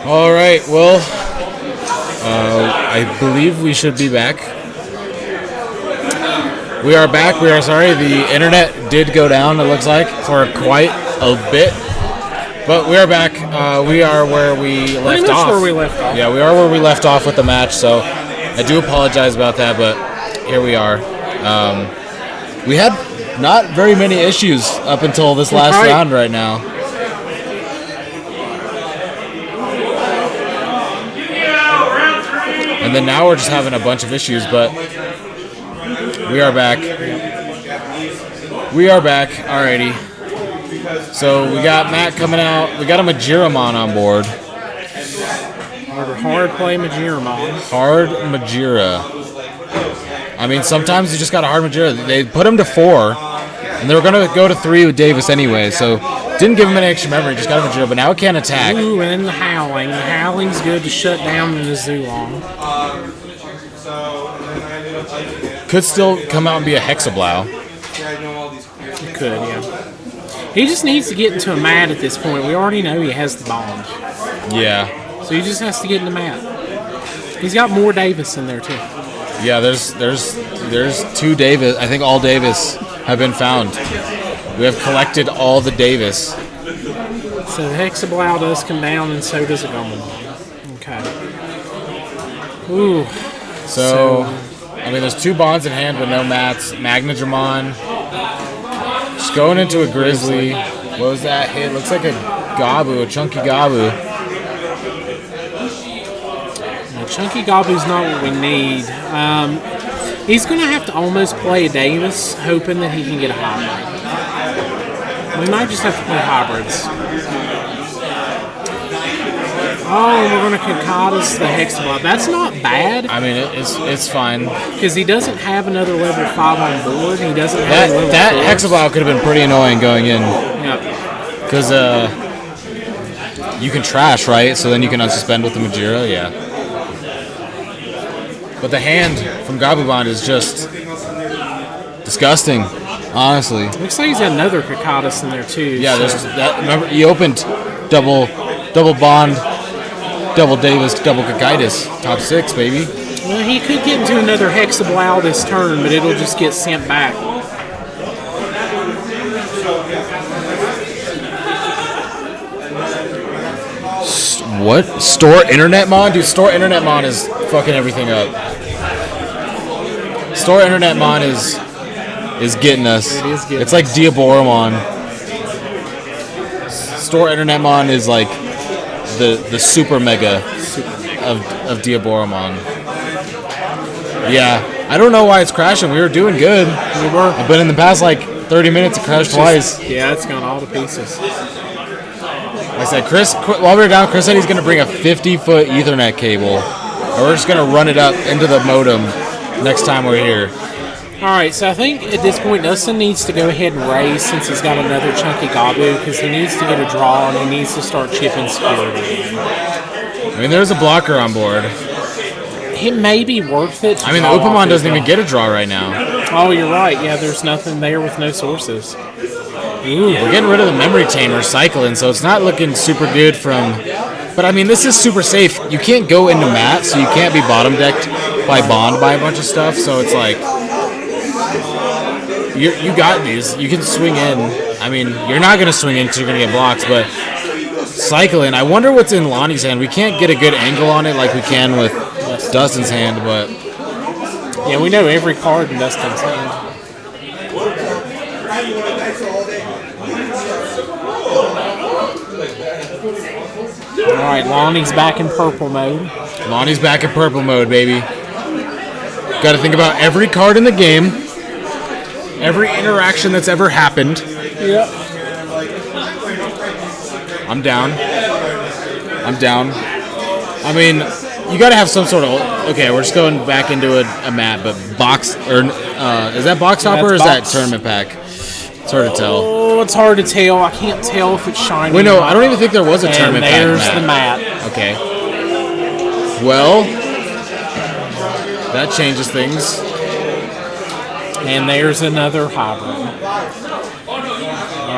All right, well, I believe we should be back. We are back. We are sorry. The internet did go down, it looks like, for quite a bit. But we are back. We are where we left off. Where we left off. Yeah, we are where we left off with the match, so I do apologize about that, but here we are. We had not very many issues up until this last round right now. And then now we're just having a bunch of issues, but we are back. We are back. Alrighty. So we got Matt coming out. We got a Majiramon on board. Hard play Majiramon. Hard Majira. I mean, sometimes you just got a hard Majira. They put him to 4, and they were going to go to 3 with Davis anyway, so didn't give him any extra memory, just got a Majira, but now it can't attack. Ooh, and the Howling. The Howling's good to shut down the Zulong. Could still come out and be a Hexablow. He could, yeah. He just needs to get into a mat at this point. We already know he has the bond. Yeah. So he just has to get in the mat. He's got more Davis in there, too. Yeah, there's 2 Davis. I think all Davis have been found. We have collected all the Davis. So the Hexablow does come down, and so does a Gomamon. Okay. Ooh. So, I mean, there's 2 bonds in hand with no mats. Magnadramon. Just going into a Grizzly. What was that hit? Looks like a Gabu, a chunky Gabu. The chunky Gabu's not what we need. He's going to have to almost play a Davis, hoping that he can get a hybrid. We might just have to play hybrids. Oh, we're going to Concatus the Hexablow. That's not bad. I mean, it's fine. Because he doesn't have another level 5 on board. He doesn't have a level 4. That Hexablow could have been pretty annoying going in. Yep. Because you can trash, right? So then you can unsuspend with the Majira, yeah. But the hand from Gabubon is just disgusting, honestly. Looks like he's got another Concatus in there, too. Yeah, there's that. Remember, he opened double bond, double Davis, double Kakaitis. Top 6, baby. Well, he could get into another Hexablow this turn, but it'll just get sent back. What? Store Internet Mon? Dude, Store Internet Mon is fucking everything up. Store Internet Mon is getting us. It is getting it's like Diaboromon. Store Internet Mon is like the super mega of Diaboromon. Yeah, I don't know why it's crashing. We were doing good. We were. But in the past like 30 minutes, it crashed twice. Yeah, it's gone all to pieces. I said, Chris, while we were down, Chris said he's going to bring a 50-foot Ethernet cable. And we're just going to run it up into the modem next time we're here. All right, so I think at this point, Dustin needs to go ahead and raise since he's got another chunky Gabu because he needs to get a draw and he needs to start chipping security. I mean, there's a blocker on board. It may be worth it. I mean, the Upamon doesn't even get a draw right now. Oh, you're right. Yeah, there's nothing there with no sources. Ooh, we're getting rid of the memory tamer cycling, so it's not looking super good from... But, I mean, this is super safe. You can't go into mat, so you can't be bottom decked by bond by a bunch of stuff, so it's like... You got these. You can swing in. I mean, you're not going to swing in because you're going to get blocks, but... Cycling, I wonder what's in Lonnie's hand. We can't get a good angle on it like we can with Dustin's hand, but... Yeah, we know every card in Dustin's hand. Alright, Lonnie's back in purple mode. Lonnie's back in purple mode, baby. Got to think about every card in the game, every interaction that's ever happened. Yep. I'm down. I mean, you got to have some sort of... Okay, we're just going back into a map, but box... or is that box topper or is that tournament pack? It's hard to tell. Oh, it's hard to tell. I can't tell if it's shiny. Wait, no, I don't even think there was a tournament pack. There's the mat. Okay. Well, that changes things. And there's another hybrid.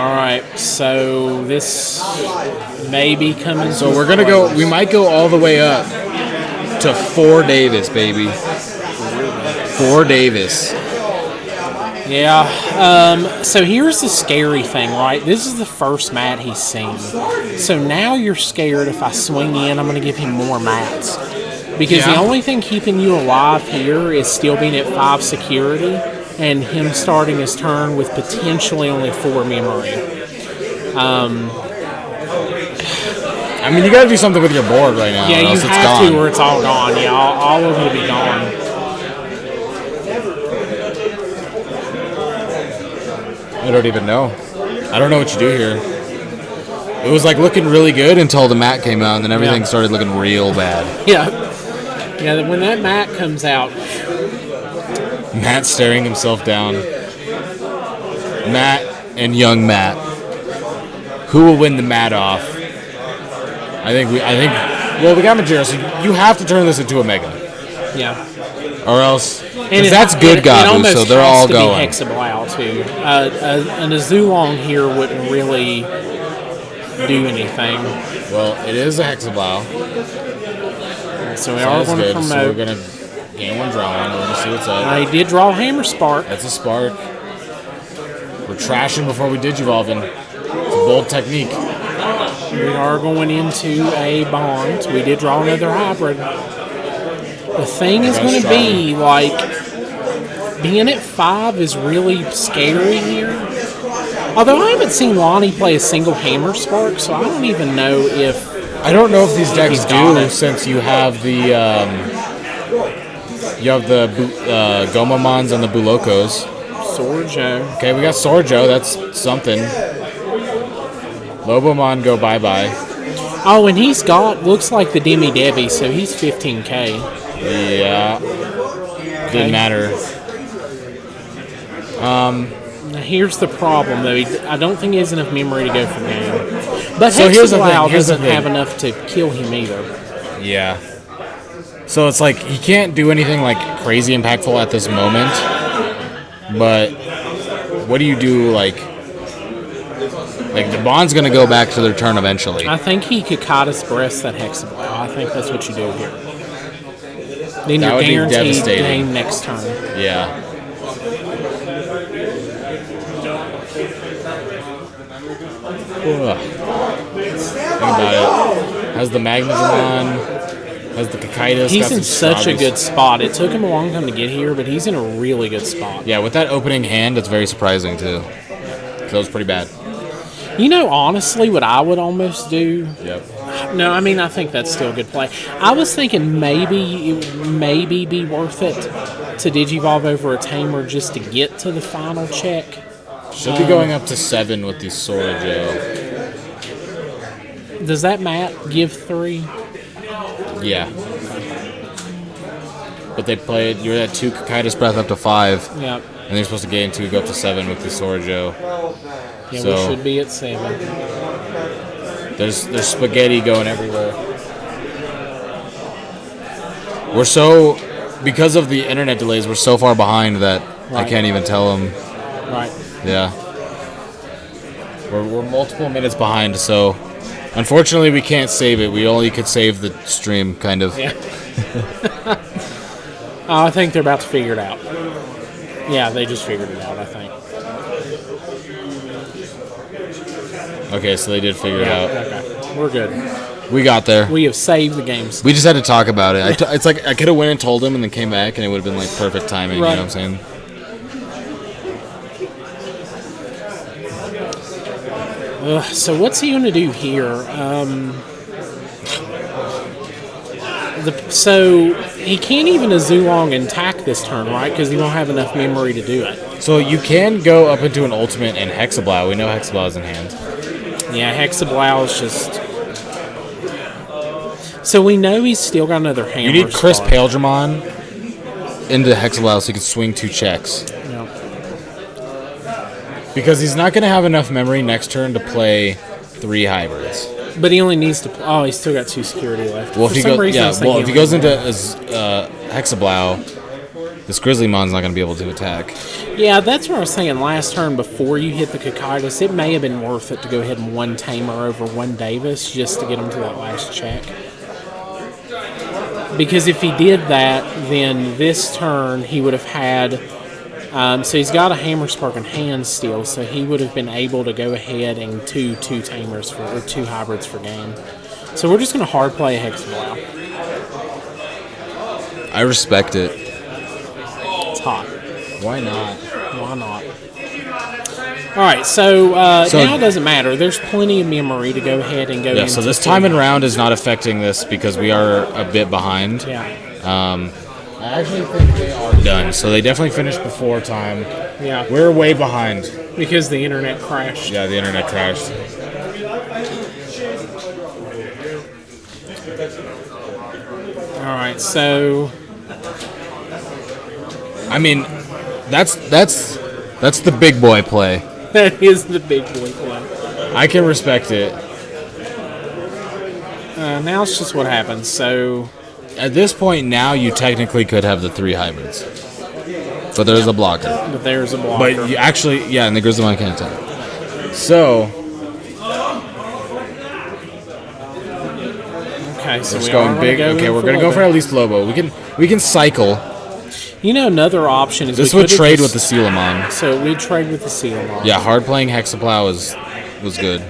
All right, so this may be coming. So we're gonna go. We might go all the way up to 4 Davis, baby. 4 Davis. Yeah. So here's the scary thing, right? This is the first mat he's seen. So now you're scared if I swing in, I'm going to give him more mats. Because the only thing keeping you alive here is still being at 5 security and him starting his turn with potentially only 4 memory. I mean, you got to do something with your board right now. Yeah, or you else have it's to, or it's all gone. Yeah, all of it will be gone. I don't even know. I don't know what you do here. It was like looking really good until the mat came out, and then everything started looking real bad. Yeah. Yeah, when that mat comes out. Matt staring himself down. Matt and young Matt. Who will win the mat off? Well, we got Majira, so you have to turn this into a mega. Yeah. Or else, because that's good Gabu, so they're all going. It almost has to be Hexablau, too. And a Zulong here wouldn't really do anything. Well, it is a Hexablau. So we are going to promote. So we're going to gain 1 draw, and we're going to see what's up. I did draw Hammer Spark. That's a Spark. We're trashing before we Digivolving. It's a bold technique. We are going into a Bond. We did draw another Hybrid. The thing is going to be, like, being at 5 is really scary here. Although I haven't seen Lonnie play a single Hammer Spark, so I don't even know if... I don't know if these decks do, since you have the Gomamons and the Bulokos. Sorjo. Okay, we got Sorjo. That's something. Lobomon go bye-bye. Oh, and he's got, looks like the Demi Debbie, so he's 15K. Yeah. Didn't matter. Now here's the problem, though. I don't think he has enough memory to go for game. But so Hexablau doesn't have enough to kill him either. Yeah. So it's like he can't do anything like crazy impactful at this moment. But what do you do like the Bond's going to go back to their turn eventually. I think he could Cactus Breast that Hexablau. I think that's what you do here. Then you're guaranteed game next turn. Yeah. Think about it. Has the Magnezone, has the Kakaitis. He's in such a good spot. It took him a long time to get here, but he's in a really good spot. Yeah, with that opening hand, it's very surprising too. So that was pretty bad. You know, honestly, what I would almost do... Yep. No, I mean, I think that's still a good play. I was thinking maybe it would maybe be worth it to Digivolve over a Tamer just to get to the final check. Should be going up to 7 with the Sorjo. Does that mat give 3? Yeah. But they played, you're at 2 Kakaitis Breath up to 5. Yep. And they're supposed to gain 2, go up to 7 with the Sorjo. Yeah, so, we should be at 7. There's spaghetti going everywhere. We're so, because of the internet delays, we're so far behind that I can't even tell them. Right. Yeah. We're multiple minutes behind, so unfortunately we can't save it. We only could save the stream, kind of. Yeah. I think they're about to figure it out. Yeah, they just figured it out, I think. Okay, so they did figure it out. Okay, we're good. We got there. We have saved the games. We just had to talk about it. It's like I could have went and told him and then came back, and it would have been like perfect timing. Right. You know what I'm saying? So what's he going to do here? So he can't even a Zulong and tack this turn, right? Because he don't have enough memory to do it. So you can go up into an ultimate and Hexablau. We know Hexablau is in hand. Yeah, Hexablau is just... So we know he's still got another hammer. You need Chris Paildramon into Hexablau so he can swing 2 checks. Yep. Because he's not going to have enough memory next turn to play 3 hybrids. But he only needs to... Oh, he's still got 2 security left. Well, if he goes into Hexablau, this Grizzlymon's not going to be able to attack. Yeah, that's what I was saying last turn before you hit the Cocytus. It may have been worth it to go ahead and one Tamer over one Davis just to get him to that last check. Because if he did that, then this turn he would have had... so he's got a Hammer Spark in hand still, so he would have been able to go ahead and two Tamers or two hybrids for game. So we're just going to hard play a Hexablow. I respect it. It's hot. Why not? Why not? All right, so now it doesn't matter. There's plenty of memory to go ahead and go. Yeah, so this time and round is not affecting this because we are a bit behind. Yeah. I actually think they are done. So they definitely finished before time. Yeah. We're way behind. Because the internet crashed. Yeah, the internet crashed. All right, so... I mean, that's the big boy play. That is the big boy play. I can respect it. Now it's just what happens, so... At this point now, you technically could have the 3 hybrids. But there's a blocker. But there's a blocker. But you actually, yeah, and the Grizzlymon can't attack. So... Okay, so we're going big. Okay, we're gonna go for at least Lobo. We can cycle. You know, another option is this would trade with the Sealamon. So we'd trade with the Sealamon. Yeah, hard playing Hexaplow was good.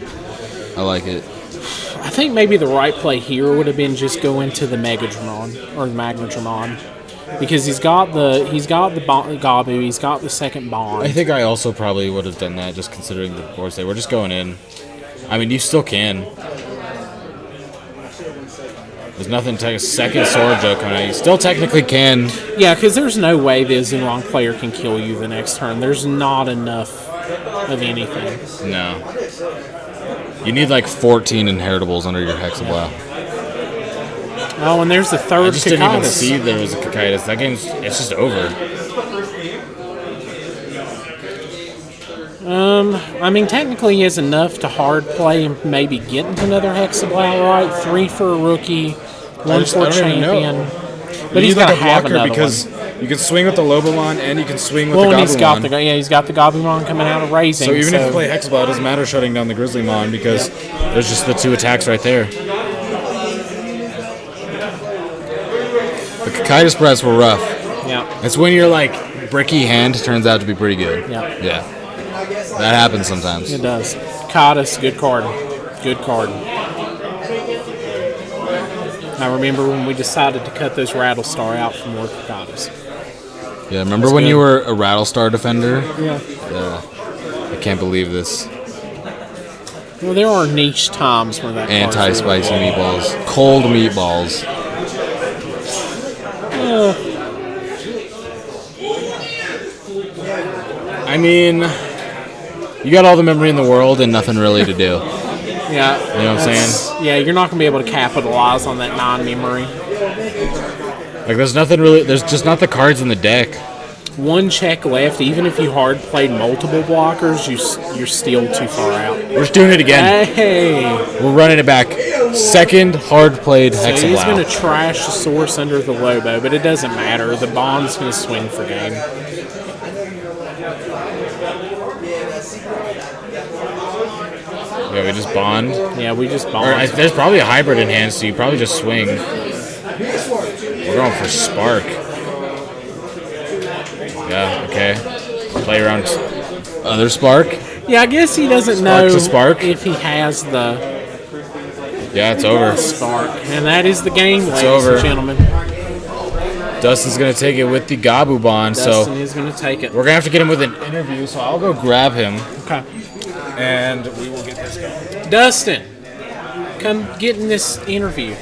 I like it. I think maybe the right play here would have been just go into the Megadramon or Magnadramon because he's got the Gabu, he's got the second Bond. I think I also probably would have done that just considering the board state. We're just going in. I mean, you still can. There's nothing to second Sword Joke coming out. You still technically can. Yeah, because there's no way the Zunlong player can kill you the next turn. There's not enough of anything. No. You need like 14 inheritables under your Hexablow. Oh, and there's the third I just didn't even Cocytus. see there was a Cocytus. That game's it's just over. I mean, technically he has enough to hard play and maybe get into another Hexablow, right? 3 for a rookie, 1 for a champion. But he's got to have another because one. you can swing with the Lobomon and you can swing with Well, the and he's got Gabumon. he's got the Gabumon coming out of Raising. So even if you play Hexablow, it doesn't matter shutting down the Grizzlymon because there's just the 2 attacks right there. The Cocytus breaths were rough. Yeah. It's when your like bricky hand turns out to be pretty good. Yeah. Yeah. That happens sometimes. It does. Cocytus, good card. Good card. I remember when we decided to cut those Rattlestar out from Lord Cocytus. Yeah, remember when you were a Rattlestar defender? Yeah. I can't believe this. Well, there are niche times where that Anti-spicy meatballs. Cold meatballs. I mean, you got all the memory in the world and nothing really to do. Yeah. You know what I'm saying? Yeah, you're not going to be able to capitalize on that non-memory. Like, there's nothing really... There's just not the cards in the deck. 1 check left. Even if you hard played multiple blockers, you're still too far out. We're just doing it again. Hey! We're running it back. Second hard-played So Hexablow. he's going to trash the source under the Lobo, but it doesn't matter. The Bond's going to swing for game. Yeah, we just bond. Yeah, we just bond. Or, there's probably a hybrid in hand, so you probably just swing. We're going for Spark. Yeah, okay. Play around other Spark. Yeah, I guess he doesn't know to Spark. if he has the Yeah, it's over. Spark. And that is the game, ladies over. and gentlemen. Dustin's going to take it with the Gabu Bond, Dustin so is going to take it. we're going to have to get him with an interview, so I'll go grab him. Okay. And we will get this going. Dustin, come get in this interview.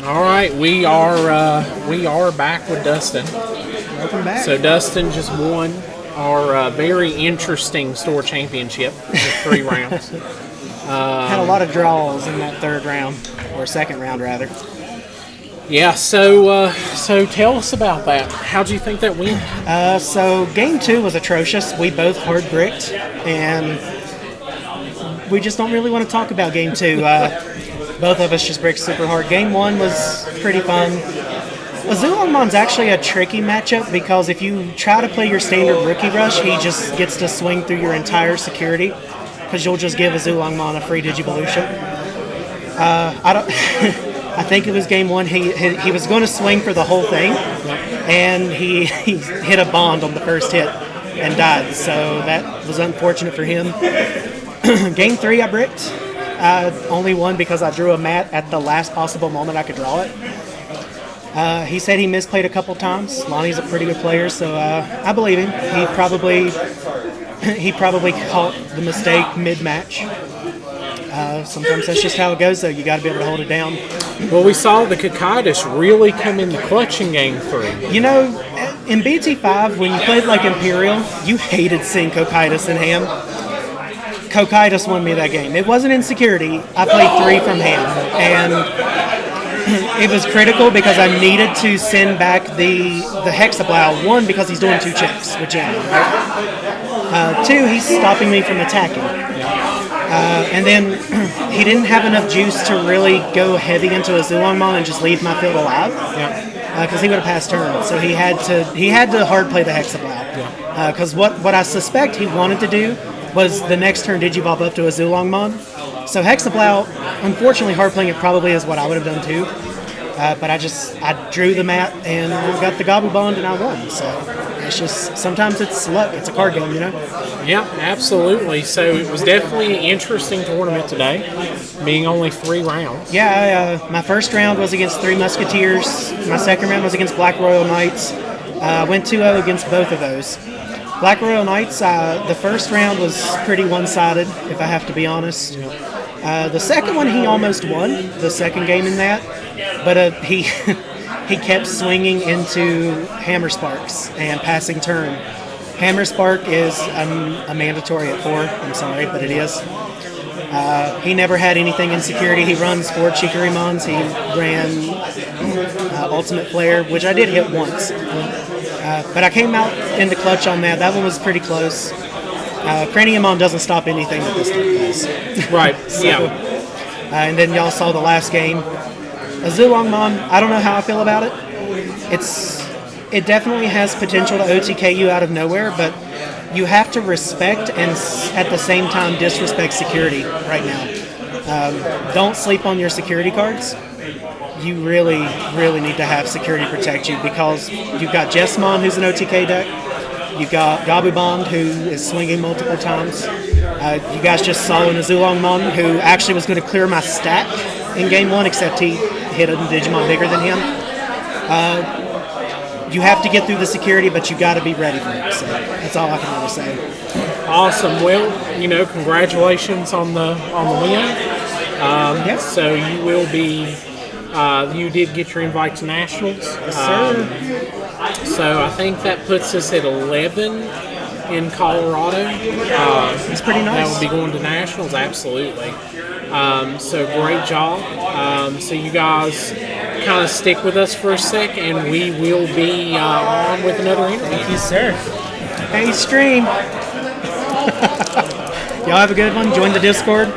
All right, we are back with Dustin. Welcome back. So Dustin just won our very interesting store championship with 3 rounds. Had a lot of draws in that third round, or second round rather. Yeah, so tell us about that. How'd you think that went? So game 2 was atrocious. We both hard bricked, and we just don't really want to talk about game 2. Both of us just bricked super hard. Game 1 was pretty fun. Azulongmon's actually a tricky matchup because if you try to play your standard rookie rush, he just gets to swing through your entire security because you'll just give Azulongmon a free Digivolution. I don't. I think it was game 1. He was going to swing for the whole thing, and he hit a bond on the first hit and died. So that was unfortunate for him. Game 3, I bricked. I only won because I drew a mat at the last possible moment I could draw it. He said he misplayed a couple times. Lonnie's a pretty good player, so I believe him. He probably caught the mistake mid-match. Sometimes that's just how it goes, though. You got to be able to hold it down. Well, we saw the Cocytus really come in the clutch in game 3. You know, in BT5, when you played like Imperial, you hated seeing Cocytus in ham. Cocytus won me that game. It wasn't in security. I played 3 from ham, and it was critical because I needed to send back the Hexablow. 1, because he's doing 2 checks with Jam. Right? 2, he's stopping me from attacking. And then he didn't have enough juice to really go heavy into Azulongmon and just leave my field alive. Because he would have passed turn. So he had to hard play the Hexablow. Because what I suspect he wanted to do was the next turn Digivolve up to Azulongmon. So Hexablow, unfortunately, hard playing it probably is what I would have done too. But I drew the mat and I got the Gobble Bond and I won. So it's just, sometimes it's luck. It's a card game, you know? Yeah, absolutely. So it was definitely an interesting tournament today, being only 3 rounds. Yeah, my first round was against 3 Musketeers. My second round was against Black Royal Knights. I went 2-0 against both of those. Black Royal Knights, the first round was pretty one-sided, if I have to be honest. The second one, he almost won, the second game in that. But he kept swinging into Hammer Sparks and passing turn. Hammer Spark is a mandatory at 4. I'm sorry, but it is. He never had anything in security. He runs 4 Chikurimons. He ran Ultimate Flare, which I did hit once. But I came out in the clutch on that. That one was pretty close. Craniumon doesn't stop anything that this dude does. Right, So, yeah. And then y'all saw the last game. Azulongmon, I don't know how I feel about it. It definitely has potential to OTK you out of nowhere, but you have to respect and at the same time disrespect security right now. Don't sleep on your security cards. You really, really need to have security protect you because you've got Jessmon, who's an OTK deck. You've got Gabubond, who is swinging multiple times. You guys just saw an Azulongmon, who actually was going to clear my stack in game 1, except he hit a Digimon bigger than him. You have to get through the security, but you got to be ready for it. So that's all I can really say. Awesome. Well, congratulations on the win. Yep. So you will be. You did get your invite to nationals. Yes, sir. So I think that puts us at 11 in Colorado. It's pretty nice. That will be going to nationals, absolutely. So great job. So you guys kind of stick with us for a sec, and we will be on with another interview. Thank you, sir. Hey, stream. Y'all have a good one. Join the Discord.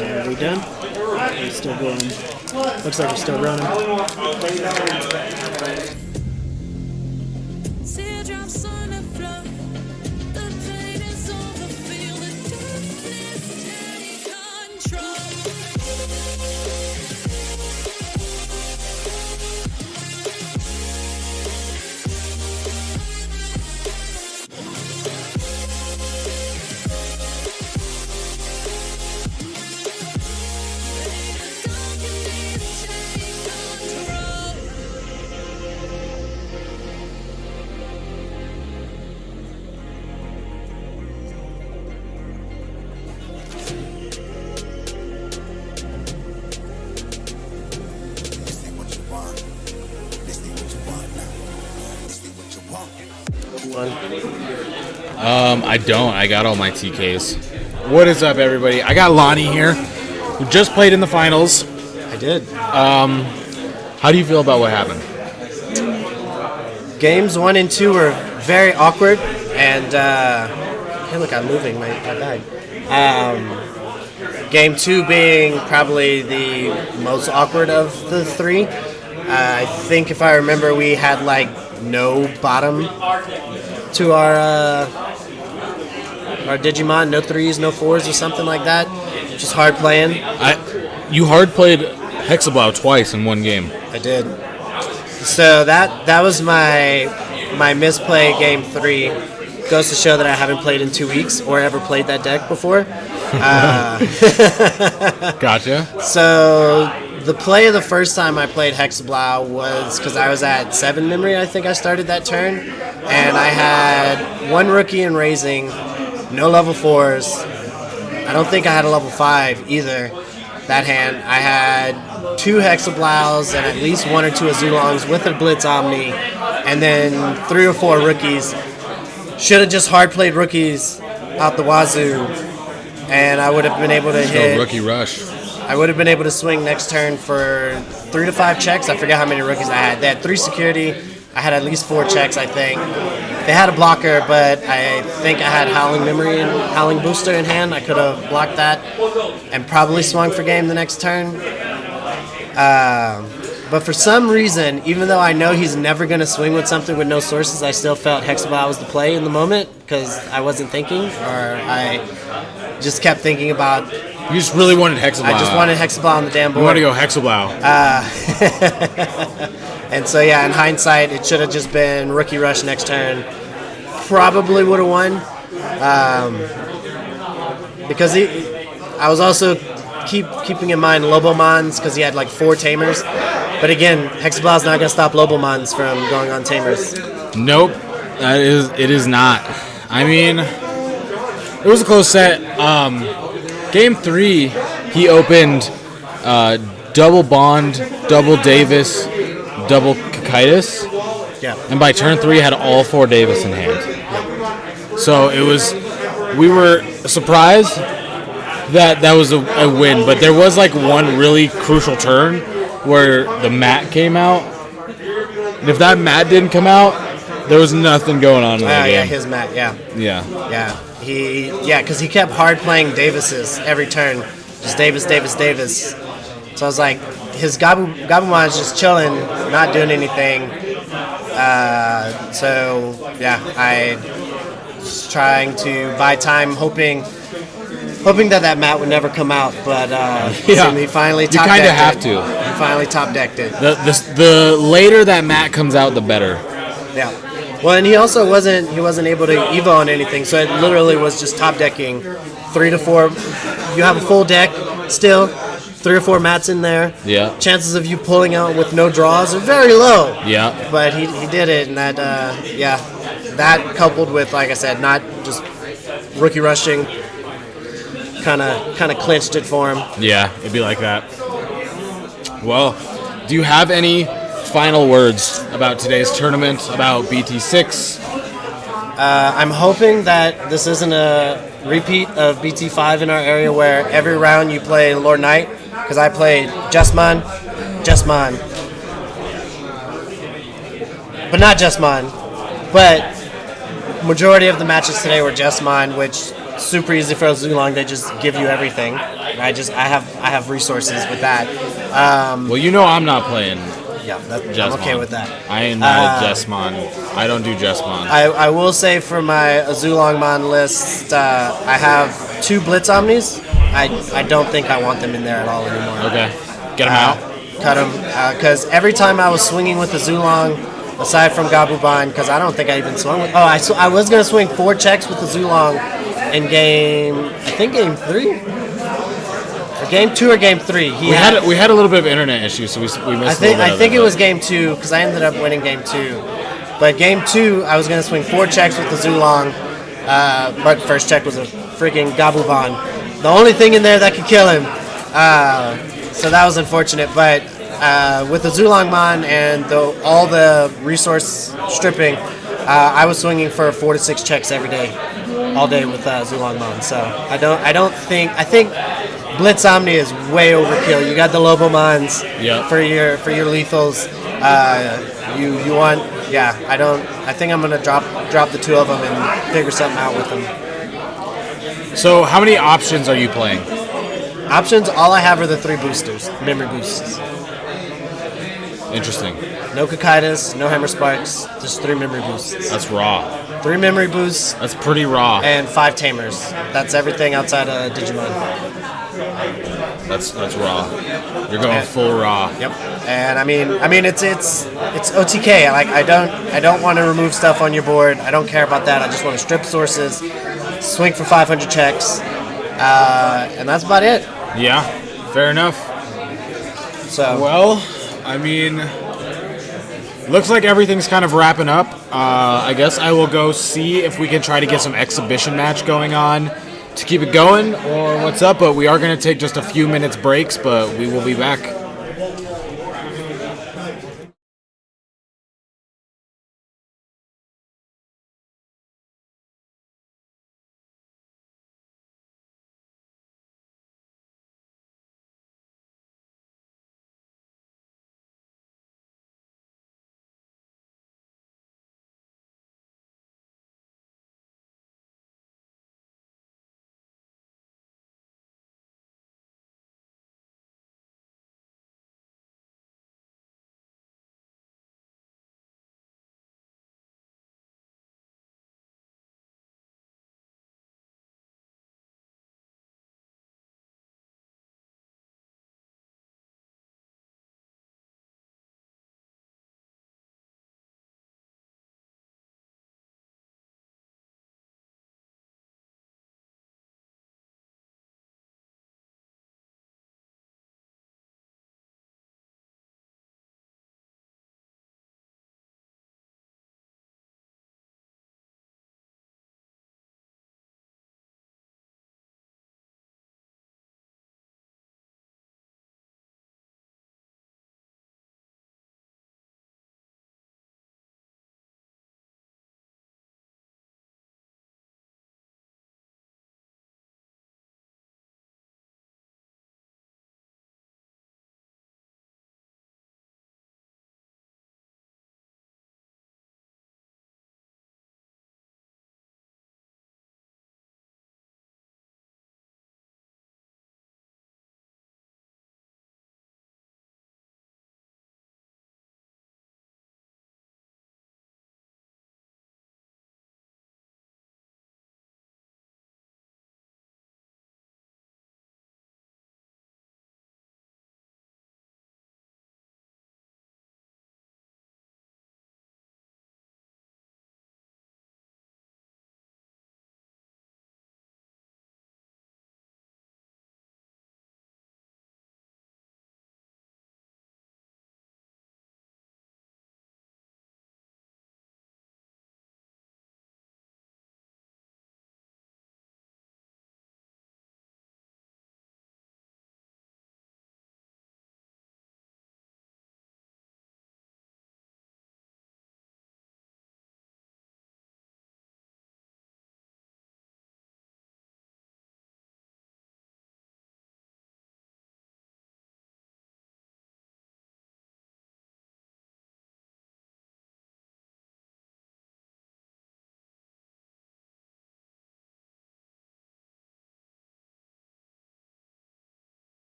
Are we done? It's still going. Looks like we're still running. Teardrops on the floor. The pain is over. Feel the darkness take control. one. I don't. I got all my TKs. What is up, everybody? I got Lonnie here, who just played in the finals. I did. How do you feel about what happened? Games 1 and 2 were very awkward, and hey, look, I'm moving my bag. Game 2 being probably the most awkward of the 3. I think if I remember, we had like no bottom to our Digimon, no 3s, no 4s, or something like that. Just hard playing. You hard played Hexablow twice in one game. I did. So that was my misplay game 3. Goes to show that I haven't played in 2 weeks or ever played that deck before. Gotcha. So the play of the first time I played Hexablow was because I was at 7 memory, I think I started that turn. And I had 1 rookie in Raising, no level 4s. I don't think I had a level 5 either that hand. I had 2 Hexablows and at least 1 or 2 Azulongs with a Blitz Omni, and then 3 or 4 rookies. Should have just hard played rookies out the wazoo, and I would have been able to hit. Rookie rush. I would have been able to swing next turn for 3 to 5 checks. I forget how many rookies I had. They had 3 security. I had at least 4 checks, I think. They had a blocker, but I think I had Howling Memory and Howling Booster in hand. I could have blocked that and probably swung for game the next turn. But for some reason, even though I know he's never going to swing with something with no sources, I still felt Hexablow was the play in the moment because I wasn't thinking, or I just kept thinking about... You just really wanted Hexablow. I just wanted Hexablow on the damn board. You want to go Hexablow. And so, yeah, in hindsight, it should have just been Rookie Rush next turn. Probably would have won. Because I was also keeping in mind Lobomons because he had like 4 Tamers. But again, Hexablow's not going to stop Lobomons from going on Tamers. Nope. It is not. I mean, it was a close set. Game 3, he opened double Bond, double Davis, double Kakaitis. Yeah. And by turn 3, had all 4 Davis in hand. So we were surprised that was a win, but there was like one really crucial turn where the mat came out. And if that mat didn't come out, there was nothing going on in that game. Yeah, his mat, yeah. Yeah. Yeah. Because he kept hard playing Davises every turn. Just Davis. So I was like, his Gabumon is just chilling, not doing anything. So, yeah, I was trying to buy time, hoping that mat would never come out, but he finally top decked it. You kind of have to. He finally top decked it. The later that mat comes out, the better. Yeah. Well, and he also wasn't able to Evo on anything, so it literally was just top decking 3 to 4. You have a full deck still, 3 or 4 mats in there. Yeah. Chances of you pulling out with no draws are very low. Yeah. But he did it, and that coupled with, like I said, not just rookie rushing, kind of clinched it for him. Yeah, it'd be like that. Well, do you have any final words about today's tournament, about BT6? I'm hoping that this isn't a repeat of BT5 in our area where every round you play Lord Knight, because I played Justmon, but not Justmon. But majority of the matches today were Justmon, which super easy for Zulong. They just give you everything. I have resources with that. Well, you know I'm not playing. Yeah, I'm Justmon. okay with that. I am not a Justmon. I don't do Justmon. I will say for my Azulongmon list, I have 2 Blitz Omnis. I don't think I want them in there at all anymore. Okay. Get them out. Cut them. Because every time I was swinging with Azulong, aside from Gabuban, because I don't think I even swung with... I was going to swing 4 checks with Azulong in game 3? Or game 2 or game 3. We had a little bit of internet issues, so we missed a little bit I think it was game 2, because I ended up winning game 2. But game 2, I was going to swing 4 checks with the Zulong, but first check was a freaking Gabuban. The only thing in there that could kill him. So that was unfortunate. But with the Zulongmon and all the resource stripping, I was swinging for 4 to 6 checks every day, all day with Zulongmon. So I think Blitz Omni is way overkill. You got the Lobomons for your lethals. You want I think I'm gonna drop the 2 of them and figure something out with them. So how many options are you playing? Options, all I have are the 3 boosters, memory boosts. Interesting. No Cocytus, no Hammer Sparks, just 3 memory boosts. That's raw. 3 memory boosts. That's pretty raw. And 5 tamers. That's everything outside of Digimon. That's raw. You're going full raw. Yep. And I mean it's OTK. Like I don't want to remove stuff on your board. I don't care about that. I just want to strip sources, swing for 500 checks, and that's about it. Yeah, fair enough. So well, I mean, looks like everything's kind of wrapping up. I guess I will go see if we can try to get some exhibition match going on to keep it going, or what's up. But we are going to take just a few minutes breaks, but we will be back.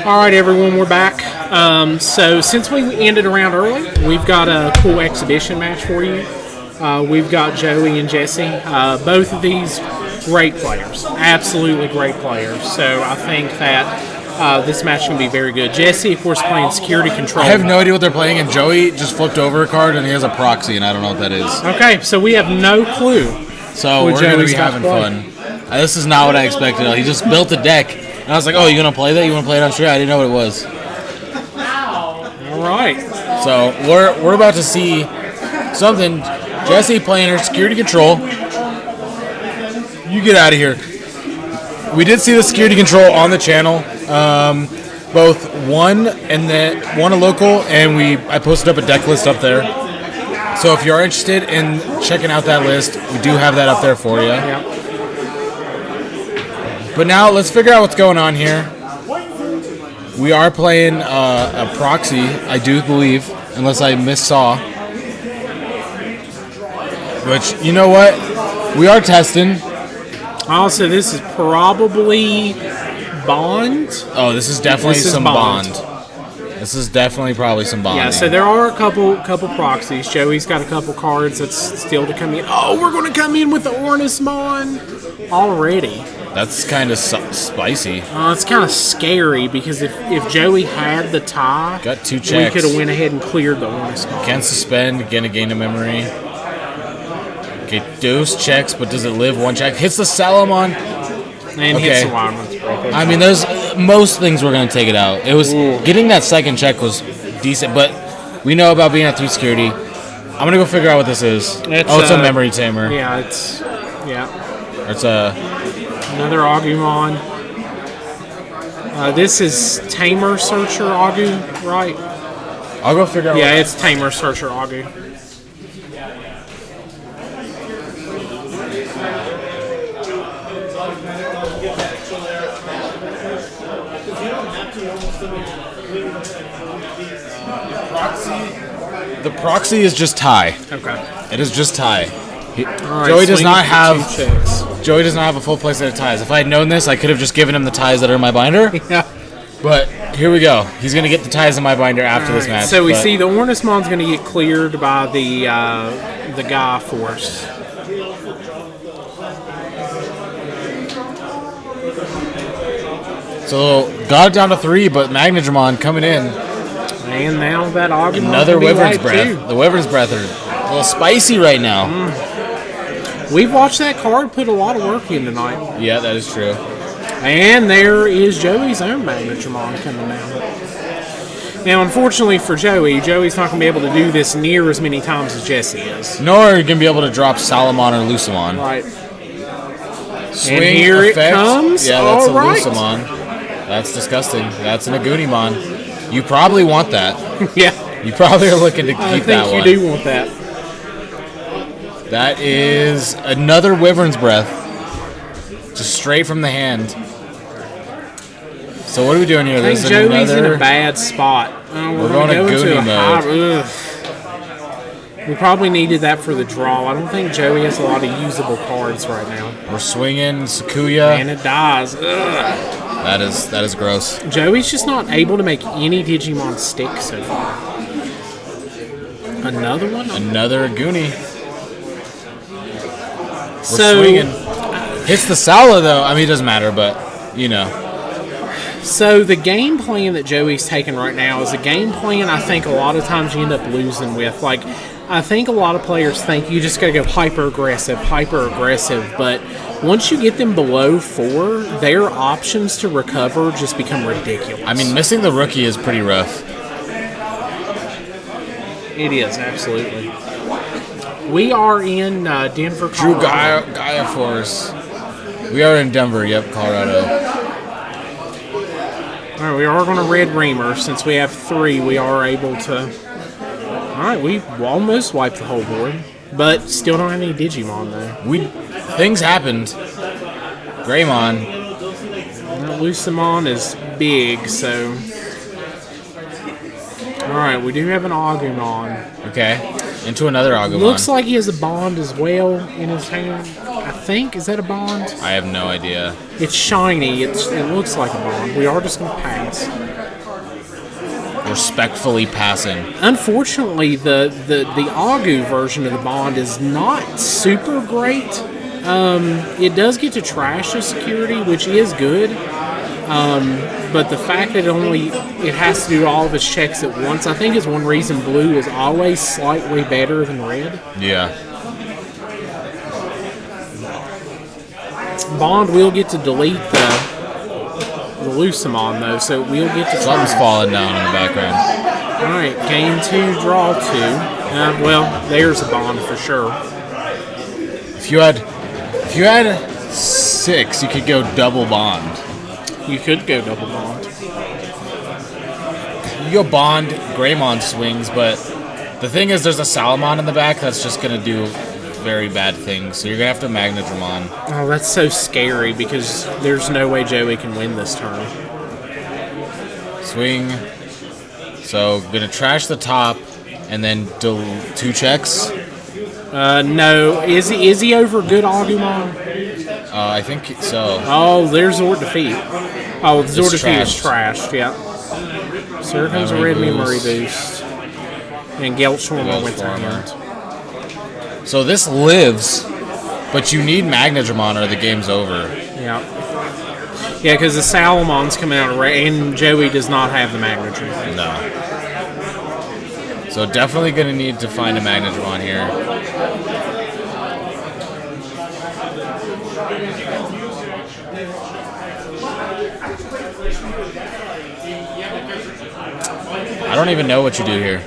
All right, everyone, we're back. So since we ended around early, we've got a cool exhibition match for you. We've got Joey and Jesse. Both of these great players, absolutely great players. So I think that this match can be very good. Jesse, of course, playing security control. I have no idea what they're playing, and Joey just flipped over a card, and he has a proxy, and I don't know what that is. Okay, so we have no clue. So we're going to be having fun. This is not what I expected. He just built a deck. And I was like, oh, you going to play that? You want to play it on stream? I didn't know what it was. All right. So we're about to see something. Jesse playing her security control. You get out of here. We did see the security control on the channel. Both one a local, and I posted up a deck list up there. So if you're interested in checking out that list, we do have that up there for you. Yeah. But now let's figure out what's going on here. We are playing a proxy, I do believe, unless I missaw. Which, you know what? We are testing. Also, this is probably Bond. Oh, this is definitely This is some Bond. This is definitely probably some Bond. Yeah, so there are a couple proxies. Joey's got a couple cards that's still to come in. Oh, we're going to come in with the Ornismon already. That's kind of spicy. It's kind of scary because if Joey had the tie, Got 2 we checks. could have went ahead and cleared the Ornismon. Can suspend, gain a gain of memory. Okay, dose checks, but does it live 1 check? Hits the Salamon. And Okay. hits the Wildman's Breath. I mean, there's most things we're gonna take it out. It was getting that second check was decent, but we know about being at 3 security. I'm gonna go figure out what this is. It's a memory tamer. Yeah, It's a another Agumon. This is Tamer Searcher Agu, right? I'll go figure out. Yeah, it's Tamer Searcher Agu. The proxy is just tie. Okay. It is just tie. All right, Joey does swing not for have 2 checks. Joey does not have a full play set of ties. If I had known this, I could have just given him the ties that are in my binder. Yeah. But here we go. He's gonna get the ties in my binder after this match. So we but- see the Ornismon's going to get cleared by the Gaia Force. So got it down to 3, but Magnadramon coming in. And now that Agumon Another can be Wyvern's wiped, Breath. too. The Wyvern's Breath are a little spicy right now. We've watched that card put a lot of work in tonight. Yeah, that is true. And there is Joey's own Magnadramon coming down. Now, unfortunately for Joey, Joey's not going to be able to do this near as many times as Jesse is. Nor are you going to be able to drop Salamon or Lucamon. Right. Swing And here it effect. comes. Yeah, that's All a right. Lucamon. That's disgusting. That's an Agunimon. You probably want that. Yeah. You probably are looking to keep I that think you one. do want that. That is another Wyvern's Breath. Just straight from the hand. So what are we doing here? I think There's Joey's another... in a bad spot. We're going gonna to go Goonie a mode. We probably needed that for the draw. I don't think Joey has a lot of usable cards right now. We're swinging Sakuya. And it dies. Ugh. That is gross. Joey's just not able to make any Digimon stick so far. Another one? Another Goonie. We're So, swinging. Hits the Sala though. I mean, it doesn't matter, but you know. So the game plan that Joey's taking right now is a game plan I think a lot of times you end up losing with. Like, I think a lot of players think you just got to go hyper aggressive, but once you get them below 4, their options to recover just become ridiculous. I mean, missing the rookie is pretty rough. It is, absolutely. We are in Denver, Drew Colorado. Gaia Force. We are in Denver, yep, Colorado. All right, we are going to Red Reamer. Since we have 3, we are able to... All right, we almost wiped the whole board, but still don't have any Digimon, though. Things happened. Greymon. Lucamon is big, so... Alright, we do have an Agumon. Okay. Into another Agumon. Looks like he has a Bond as well in his hand. I think. Is that a Bond? I have no idea. It's shiny. It looks like a Bond. We are just going to pass. Respectfully passing. Unfortunately, the Agu version of the Bond is not super great. It does get to trash the security, which is good. But the fact that it has to do all of its checks at once, I think is one reason blue is always slightly better than red. Yeah. Bond will get to delete the Lucamon, though, so we'll get to Something's try. falling down in the background. All right, game 2, draw 2. Well, there's a Bond for sure. If you had 6, you could go double Bond. You could go double Bond. You go Bond, Greymon swings, but the thing is there's a Salamon in the back that's just going to do very bad things, so you're going to have to Magnadramon. Oh, that's so scary because there's no way Joey can win this turn. Swing. So, going to trash the top and then 2 checks. No. Is he over good Agumon? I think so. Oh, there's Zord Defeat. Oh, the Zord It's Defeat is trashed. trashed, yeah. So here comes a Memory red memory boost. boost. And Geltschwarmer went to Geltschwarmer. hand. So this lives, but you need Magnadramon or the game's over. Yeah. Yeah, because the Salamon's coming out, and Joey does not have the Magnadramon. No. So definitely going to need to find a Magnadramon here. I don't even know what you do here.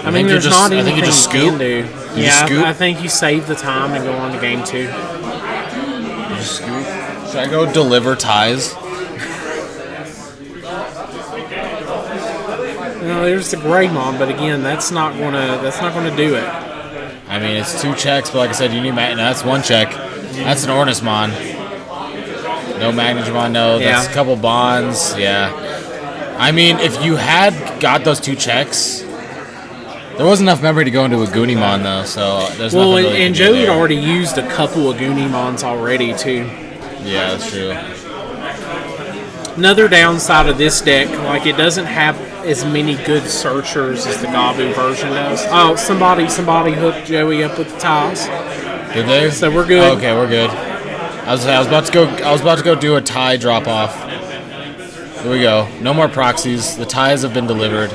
I mean, there's not anything I think you just can scoop. do. You Yeah, just scoop. I think you save the time and go on to game 2. You just scoop. Should I go deliver ties? No, there's the Greymon, but again, that's not gonna do it. I mean, it's 2 checks, but like I said, you need no, that's 1 check. That's an Ornismon. No Magnadramon, no. That's Yeah. a couple bonds. Yeah. I mean, if you had got those 2 checks, there wasn't enough memory to go into a Goonimon, though, so there's Well, nothing really and to do Joey had there. already used a couple of Goonimons already, too. Yeah, that's true. Another downside of this deck, like it doesn't have as many good searchers as the Gabu version does. Oh, somebody hooked Joey up with the ties. Did they? So we're good. Okay, we're good. I was about to go do a tie drop off. Here we go. No more proxies. The ties have been delivered.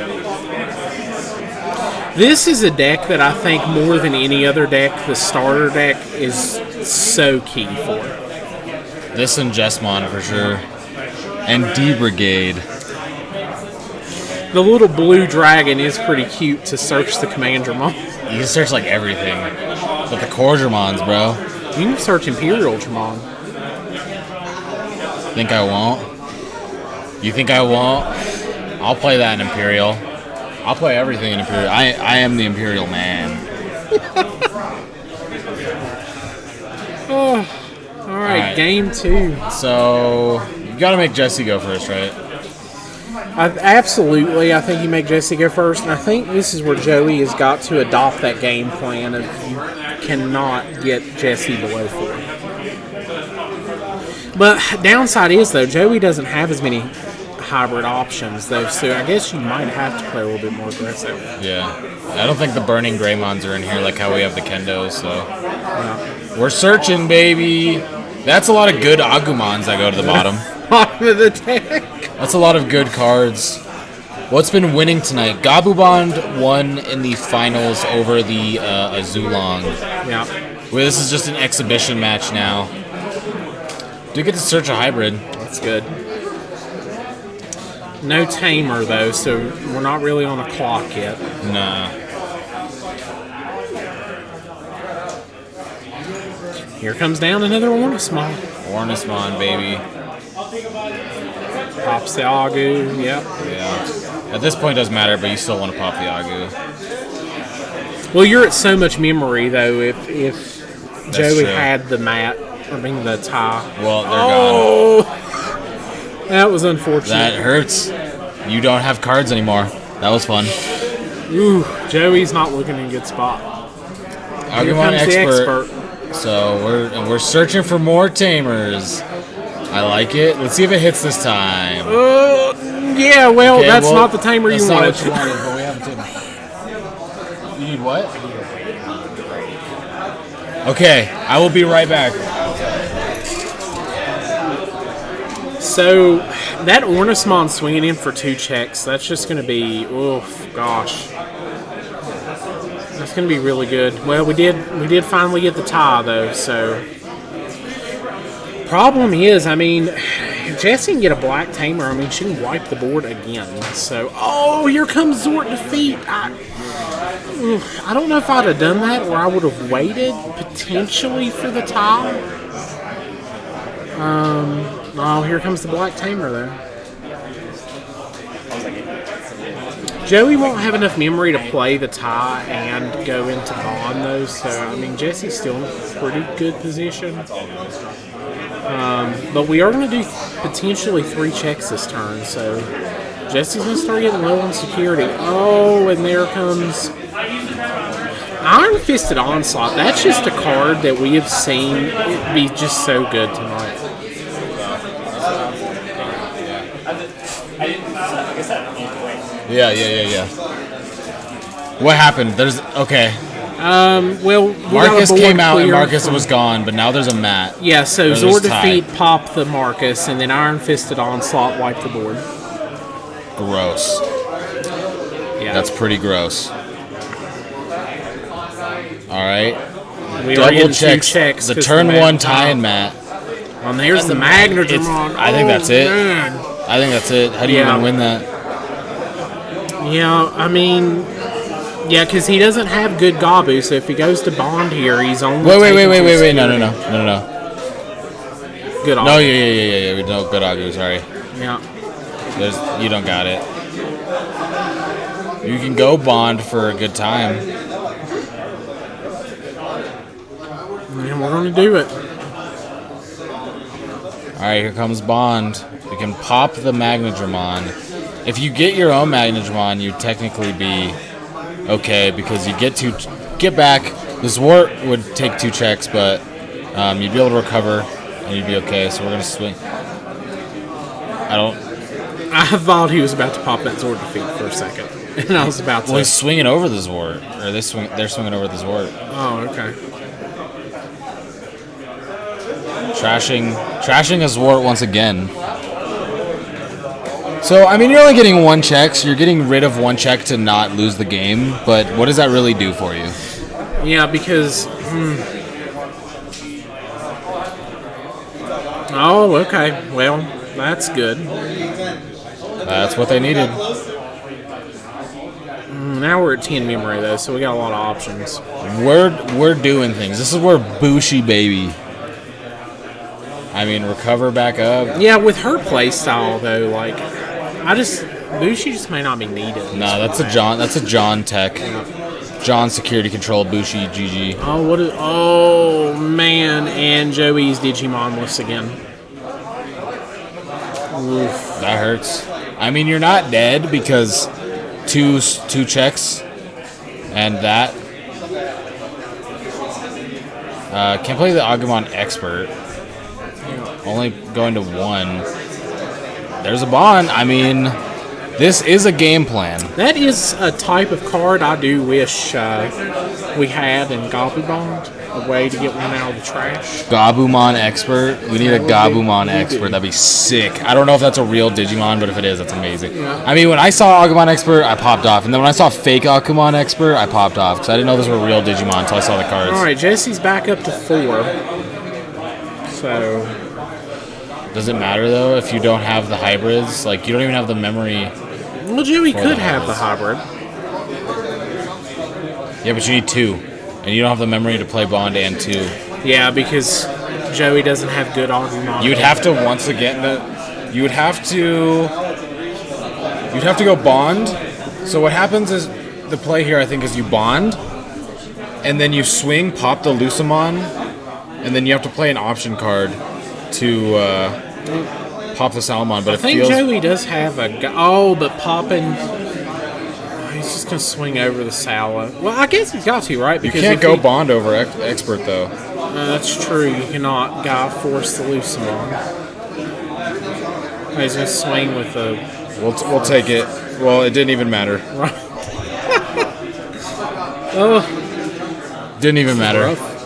This is a deck that I think more than any other deck, the starter deck is so key for. This and Jessmon for sure. And D-Brigade. The little blue dragon is pretty cute to search the Commandramon. You can search like everything. But the Corgermons, bro. You can search Imperial Dramon. Think I won't? You think I won't? I'll play that in Imperial. I'll play everything in Imperial. I am the Imperial man. All right, game 2. So, you gotta make Jesse go first, right? Absolutely, I think you make Jesse go first, and I think this is where Joey has got to adopt that game plan of you cannot get Jesse below 4. But downside is, though, Joey doesn't have as many hybrid options, though, so I guess you might have to play a little bit more aggressive. Yeah. I don't think the Burning Greymons are in here like how we have the Kendos, so. We're searching, baby. That's a lot of good Agumons that go to the bottom. Bottom of the deck. That's a lot of good cards. What's been winning tonight? Gabubond won in the finals over the Azulong. Yeah. Well, this is just an exhibition match now. Do get to search a hybrid. That's good. No tamer, though, so we're not really on a clock yet. Nah. Here comes down another Ornismon. Ornismon, baby. Pops the Agu, yep. Yeah. At this point, it doesn't matter, but you still want to pop the Agu. Well, you're at so much memory, though, if Joey true. had the the tie. Well, they're Oh! That was unfortunate. That hurts. You don't have cards anymore. That was fun. Ooh, Joey's not looking in a good spot. Here Agumon comes the expert. So we're searching for more tamers. I like it. Let's see if it hits this time. Yeah, well, Okay, that's well, not the tamer that's you not wanted. what you wanted, but we have a tamer. You need what? Okay, I will be right back. So, that Ornismon swinging in for 2 checks, that's just going to be, oof, gosh. That's going to be really good. Well, we did finally get the tie, though, so. Problem is, I mean, if Jessie can get a black tamer, I mean, she can wipe the board again. So, oh, here comes Zort defeat. I don't know if I'd have done that or I would have waited potentially for the tie. Oh, here comes the black tamer though. Joey won't have enough memory to play the tie and go into bond though, so I mean Jessie's still in a pretty good position. But we are going to do potentially 3 checks this turn, so Jessie's going to start getting low on security. Oh, and there comes Iron Fisted Onslaught. That's just a card that we have seen it be just so good tonight. Yeah. What happened? Okay. Well, Marcus came out and Marcus was gone, but now there's a mat. Yeah, so There's Zord tie. defeat popped the Marcus, and then Iron Fisted Onslaught wiped the board. Gross. Yeah, That's pretty gross. All right. we are Double getting 2 checks. checks. The 'cause turn mat- 1 tie and mat. And there's the Magnadramon. I think that's it. Man. I think that's it. How do you Yeah. even win that? Yeah, I mean, yeah, because he doesn't have good Gabu, so if he goes to bond here, he's only. Wait. taking No. 2 security. Good No, Gabu. yeah. We don't good Agu, sorry. Yeah. You don't got it. You can go bond for a good time. And we're going to do it. All right, here comes bond. We can pop the Magnadramon. If you get your own Magnadramon, you'd technically be okay because you get back. The Zwart would take 2 checks, but you'd be able to recover and you'd be okay. So we're gonna swing. I thought he was about to pop that Zord defeat for a second, and I was about to. Well, he's swinging over the Zwart, or they're swinging over the Zwart. Oh, okay. Trashing a Zwart once again. So, I mean, you're only getting 1 check, so you're getting rid of 1 check to not lose the game, but what does that really do for you? Yeah, because. Oh, okay. Well, that's good. That's what they needed. Now we're at 10 memory, though, so we got a lot of options. We're doing things. This is where Bushi, baby. I mean, recover back up. Yeah, with her play style, though, like, Bushi just may not be needed. No, that's a John tech. John security control, Bushi, GG. Oh, man, and Joey's Digimon-less again. Oof. That hurts. I mean, you're not dead because two checks and that. Can't play the Agumon Expert. Only going to 1. There's a bond. I mean, this is a game plan. That is a type of card I do wish we had in Gabu Bond. A way to get one out of the trash. Gabumon Expert. We need a Gabumon Expert. That'd be sick. I don't know if that's a real Digimon, but if it is, that's amazing. Yeah. I mean, when I saw Agumon Expert, I popped off. And then when I saw fake Agumon Expert, I popped off. Because I didn't know those were real Digimon until I saw the cards. Alright, Jesse's back up to 4. So, Does it matter, though, if you don't have the hybrids? Like, you don't even have the memory. well, Joey For could the have the hybrid. Yeah, but you need 2. And you don't have the memory to play Bond and 2. Yeah, because Joey doesn't have good Agumon. You'd have to once again. You'd have to go Bond. So what happens is the play here, I think, is you Bond, and then you swing, pop the Lucamon, and then you have to play an option card to pop the Salmon. But I think Joey does have but popping. He's just gonna swing over the Sala. Well, I guess he's got to, right? You Because can't if go Bond over Expert though. That's true. You cannot force the Lucamon. He's gonna swing with the. We'll take it. Well, it didn't even matter. Oh, Didn't even matter. rough.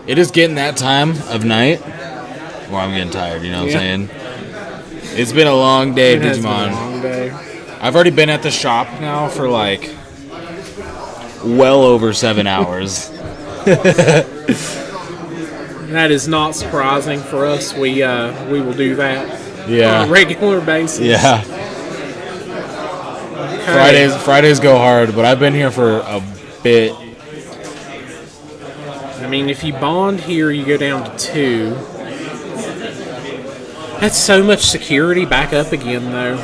It is getting that time of night. Well, I'm getting tired. You know what I'm saying? It's been a long day, It has been a Digimon. long day. I've already been at the shop now for like well over 7 hours. That is not surprising for us. We will do that Yeah. on a regular basis. Yeah. Okay. Fridays go hard, but I've been here for a bit. I mean, if you bond here, you go down to 2. That's so much security back up again, though.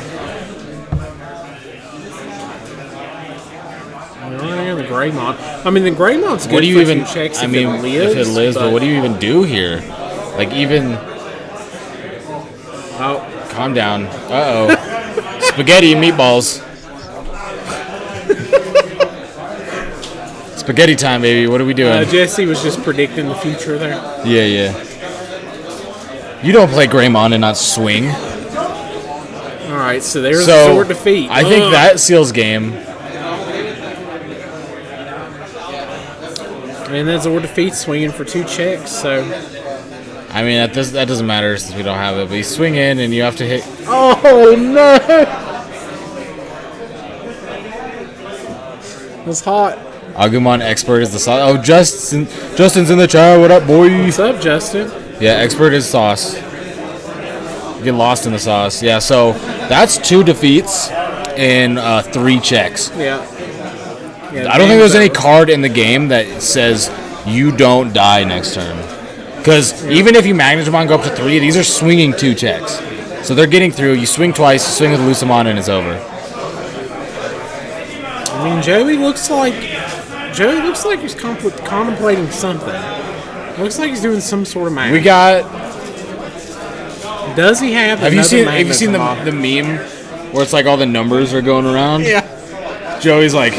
Oh, the gray mod. I mean, the gray mod's good What do you for even? two checks I mean, if it lives, but what do you even do here? Like even. Oh, Calm down. Uh oh. Spaghetti and meatballs. Spaghetti time, baby. What are we doing? Jesse was just predicting the future there. Yeah. You don't play Greymon and not swing. All right, so there's So sword defeat. I think that seals game. And then Zord defeat swinging for 2 checks. So I mean, that doesn't matter since we don't have it. But you swing in and you have to hit. oh no, it's hot. Agumon Expert is the sauce. Oh, Justin's in the chat. What up, boy? What's up, Justin? Yeah, Expert is sauce. You get lost in the sauce. Yeah, so that's 2 defeats in 3 checks. Yeah. I don't think there's any card in the game that says you don't die next turn. Because even if you Magnetmon go up to 3, these are swinging 2 checks. So they're getting through. You swing twice, you swing with Lucamon, and it's over. I mean, Joey looks like he's contemplating something. Looks like he's doing some sort of magic. We got. Does he have? Have you seen Magnetmon? the meme where it's like all the numbers are going around? Yeah. Joey's like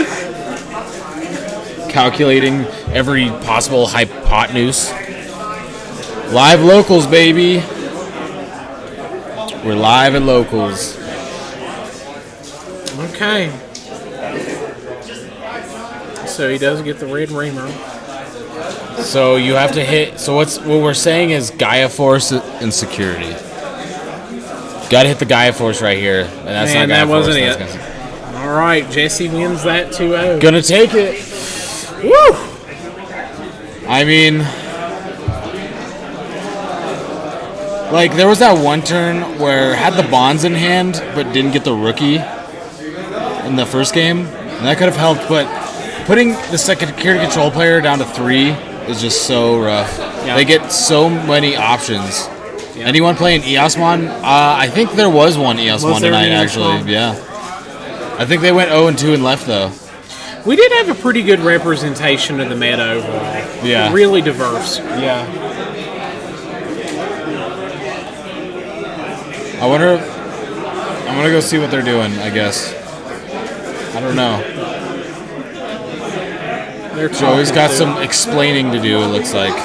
calculating every possible hypotenuse. Live locals, baby. We're live at locals. Okay. So he does get the red Reamer. So you have to hit. So what we're saying is Gaia Force and security. Got to hit the Gaia Force right here, and that's Man, not Gaia that wasn't Force. it. That's All right, Jesse wins that 2-0. gonna take it. Woo! I mean, like there was that one turn where had the bonds in hand but didn't get the rookie in the first game, and that could have helped. But putting the security control player down to 3 is just so rough. Yeah. They get so many options. Yeah. Anyone playing Eosmon? I think there was one Eosmon there an tonight, Eosmon? actually. Yeah. I think they went 0-2 and left though. We did have a pretty good representation of the meta overall. Yeah. Really diverse. Yeah. I wonder. I'm gonna go see what they're doing. I guess. I don't know. They're Joey's got some explaining to do. It looks like.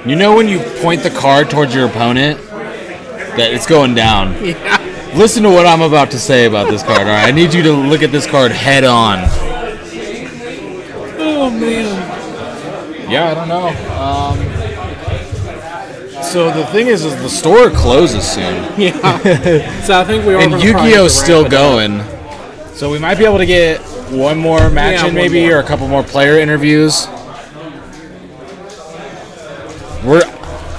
You know when you point the card towards your opponent, that it's going down. Yeah. Listen to what I'm about to say about this card. All right, I need you to look at this card head on. Oh man. Yeah, I don't know. So the thing is the store closes soon. Yeah. So I think we are. And gonna Yu-Gi-Oh's probably still wrap it up. going. So we might be able to get one more match Yeah, in one maybe, more. or a couple more player interviews.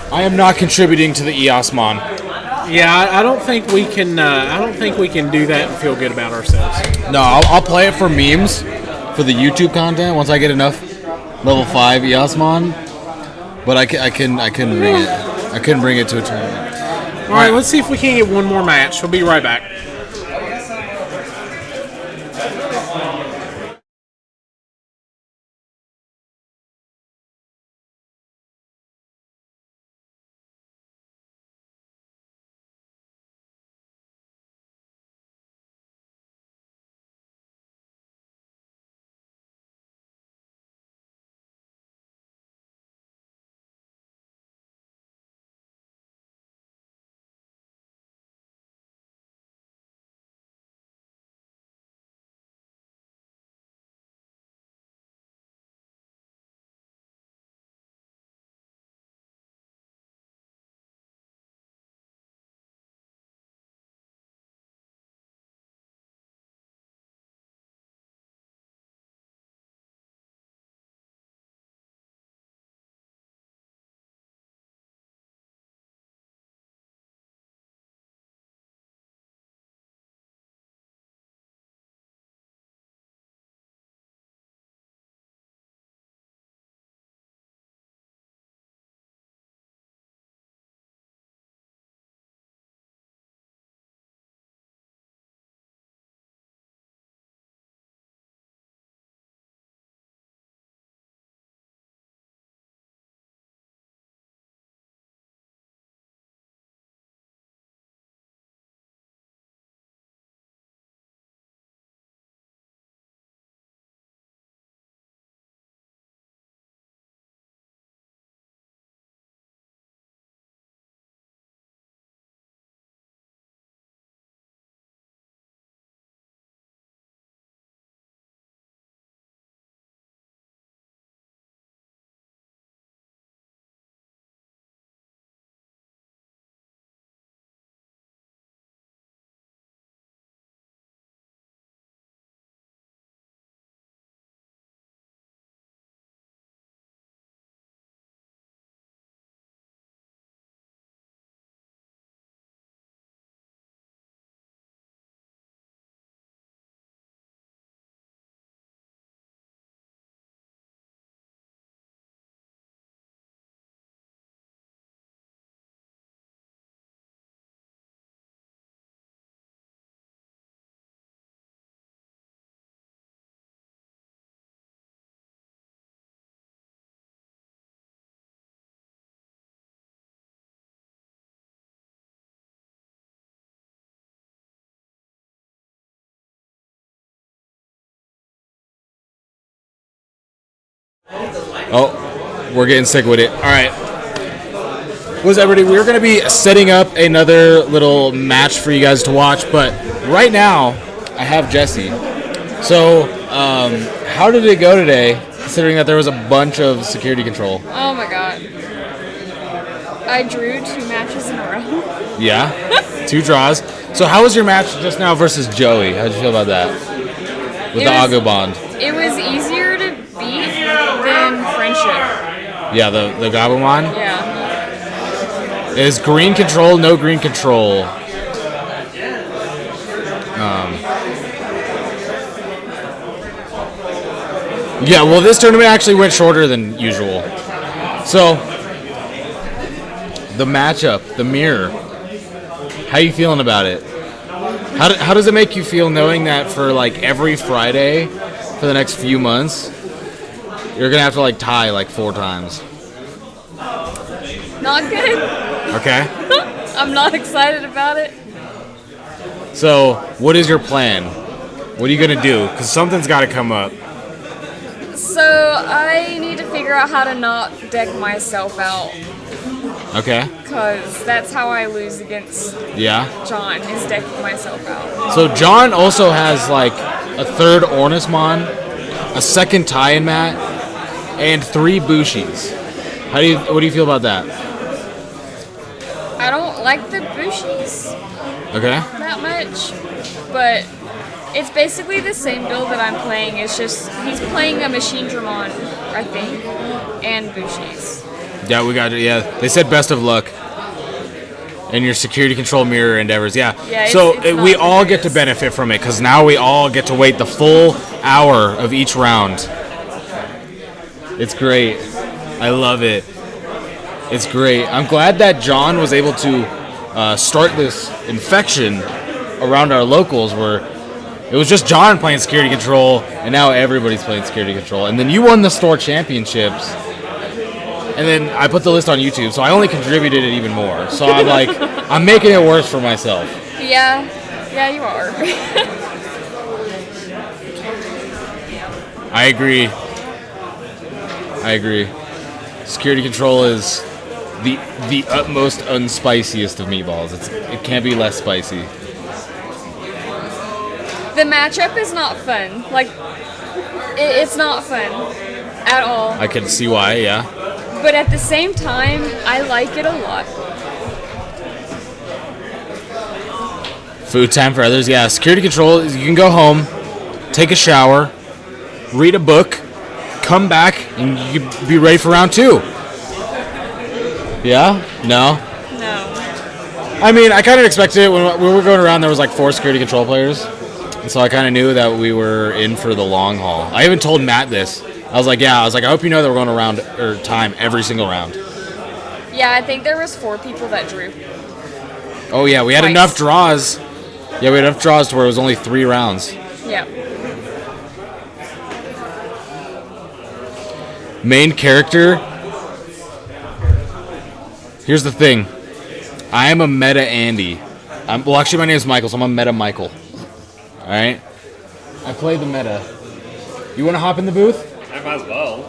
I am not contributing to the Eosmon. Yeah, I don't think we can. I don't think we can do that and feel good about ourselves. No, I'll play it for memes, for the YouTube content once I get enough level 5 Eosmon. But I can bring it. I couldn't bring it to a tournament. All right, let's see if we can get one more match. We'll be right back. Oh, we're getting sick with it. All right. Was everybody? We're going to be setting up another little match for you guys to watch, but right now I have Jesse. So, how did it go today, considering that there was a bunch of security control? Oh my god. I drew 2 matches in a row. Yeah? 2 draws. So how was your match just now versus Joey? How'd you feel about that? With the Ago Bond. It was easier to beat than Friendship. Yeah, the Gabumon? Yeah. Is green control, no green control? Yeah, well, this tournament actually went shorter than usual. So, the matchup, the mirror. How you feeling about it? How does it make you feel knowing that for like every Friday for the next few months, you're gonna have to like tie like 4 times? Not good. Okay. I'm not excited about it. So, what is your plan? What are you gonna do? Because something's got to come up. So I need to figure out how to not deck myself out. Okay. Because that's how I lose against Yeah. John, is decking myself out. So John also has like a 3rd Ornismon, a 2nd tie-in mat, and 3 Bushis. What do you feel about that? I don't like the Bushis Okay. that much, but it's basically the same build that I'm playing. It's just he's playing a Machine Dramon, I think, and Bushis. Yeah, we got it. Yeah, they said best of luck in your security control mirror endeavors. Yeah. Yeah, So it's we not all the get to greatest. benefit from it because now we all get to wait the full hour of each round. It's great. I love it. It's great. I'm glad that John was able to start this infection around our locals where it was just John playing security control, and now everybody's playing security control. And then you won the store championships, and then I put the list on YouTube, so I only contributed it even more. So I'm like, I'm making it worse for myself. Yeah, you are. I agree. Security control is the utmost unspiciest of meatballs. It can't be less spicy. The matchup is not fun. Like, it's not fun at all. I can see why, yeah. But at the same time, I like it a lot. Food time for others, yeah. Security control, you can go home, take a shower, read a book, come back, and you can be ready for round 2. Yeah? No? No. I mean, I kind of expected it. When we were going around, there was like 4 security control players. And so I kind of knew that we were in for the long haul. I even told Matt this. I was like, I hope you know that we're going around or time every single round. Yeah, I think there was 4 people that drew. Oh, yeah, we had Twice. enough draws. Yeah, we had enough draws to where it was only 3 rounds. Yeah. Main character. Here's the thing. I am a meta Andy. Well, actually, my name is Michael, so I'm a meta Michael. All right. I play the meta. You want to hop in the booth? I might as well.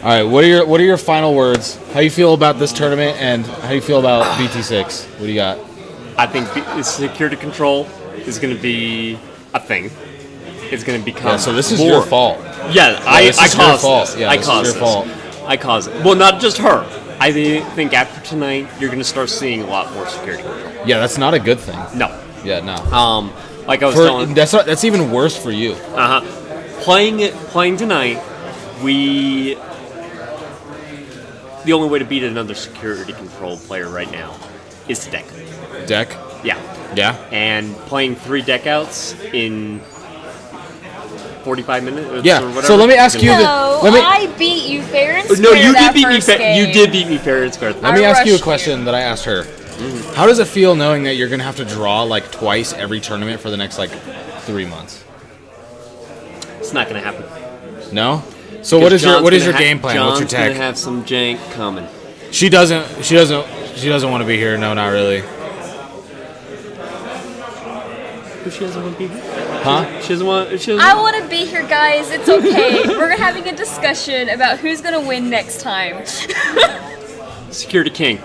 All right. What are your final words? How you feel about this tournament, and how you feel about BT6? What do you got? I think security control is going to be a thing. It's going to become. Yeah. So this is more. your fault. Yeah, this I is your caused fault. this. Yeah, I this caused is your fault. I caused it. Well, not just her. I think after tonight, you're going to start seeing a lot more security control. Yeah, that's not a good thing. No. Yeah, no. Like I was telling. That's even worse for you. Playing tonight, the only way to beat another security control player right now is to deck. Deck. Yeah. Yeah. And playing 3 deck outs in 45 minutes or Yeah. whatever. So let me ask you. No, Let me. I beat you fair and square. No, you did that beat me. first game. You did beat me fair and square. Let me I ask you a rushed question that I asked her. How does it feel knowing that you're gonna have to draw like twice every tournament for the next like 3 months? It's not going to happen. No. So what is your game plan? John's What's your gonna tech? have some jank coming. She doesn't want to be here. No, not really. Who she doesn't want to be here? Huh? She doesn't want. She doesn't. I want to be here, guys. It's okay. We're having a discussion about who's gonna win next time. Security king.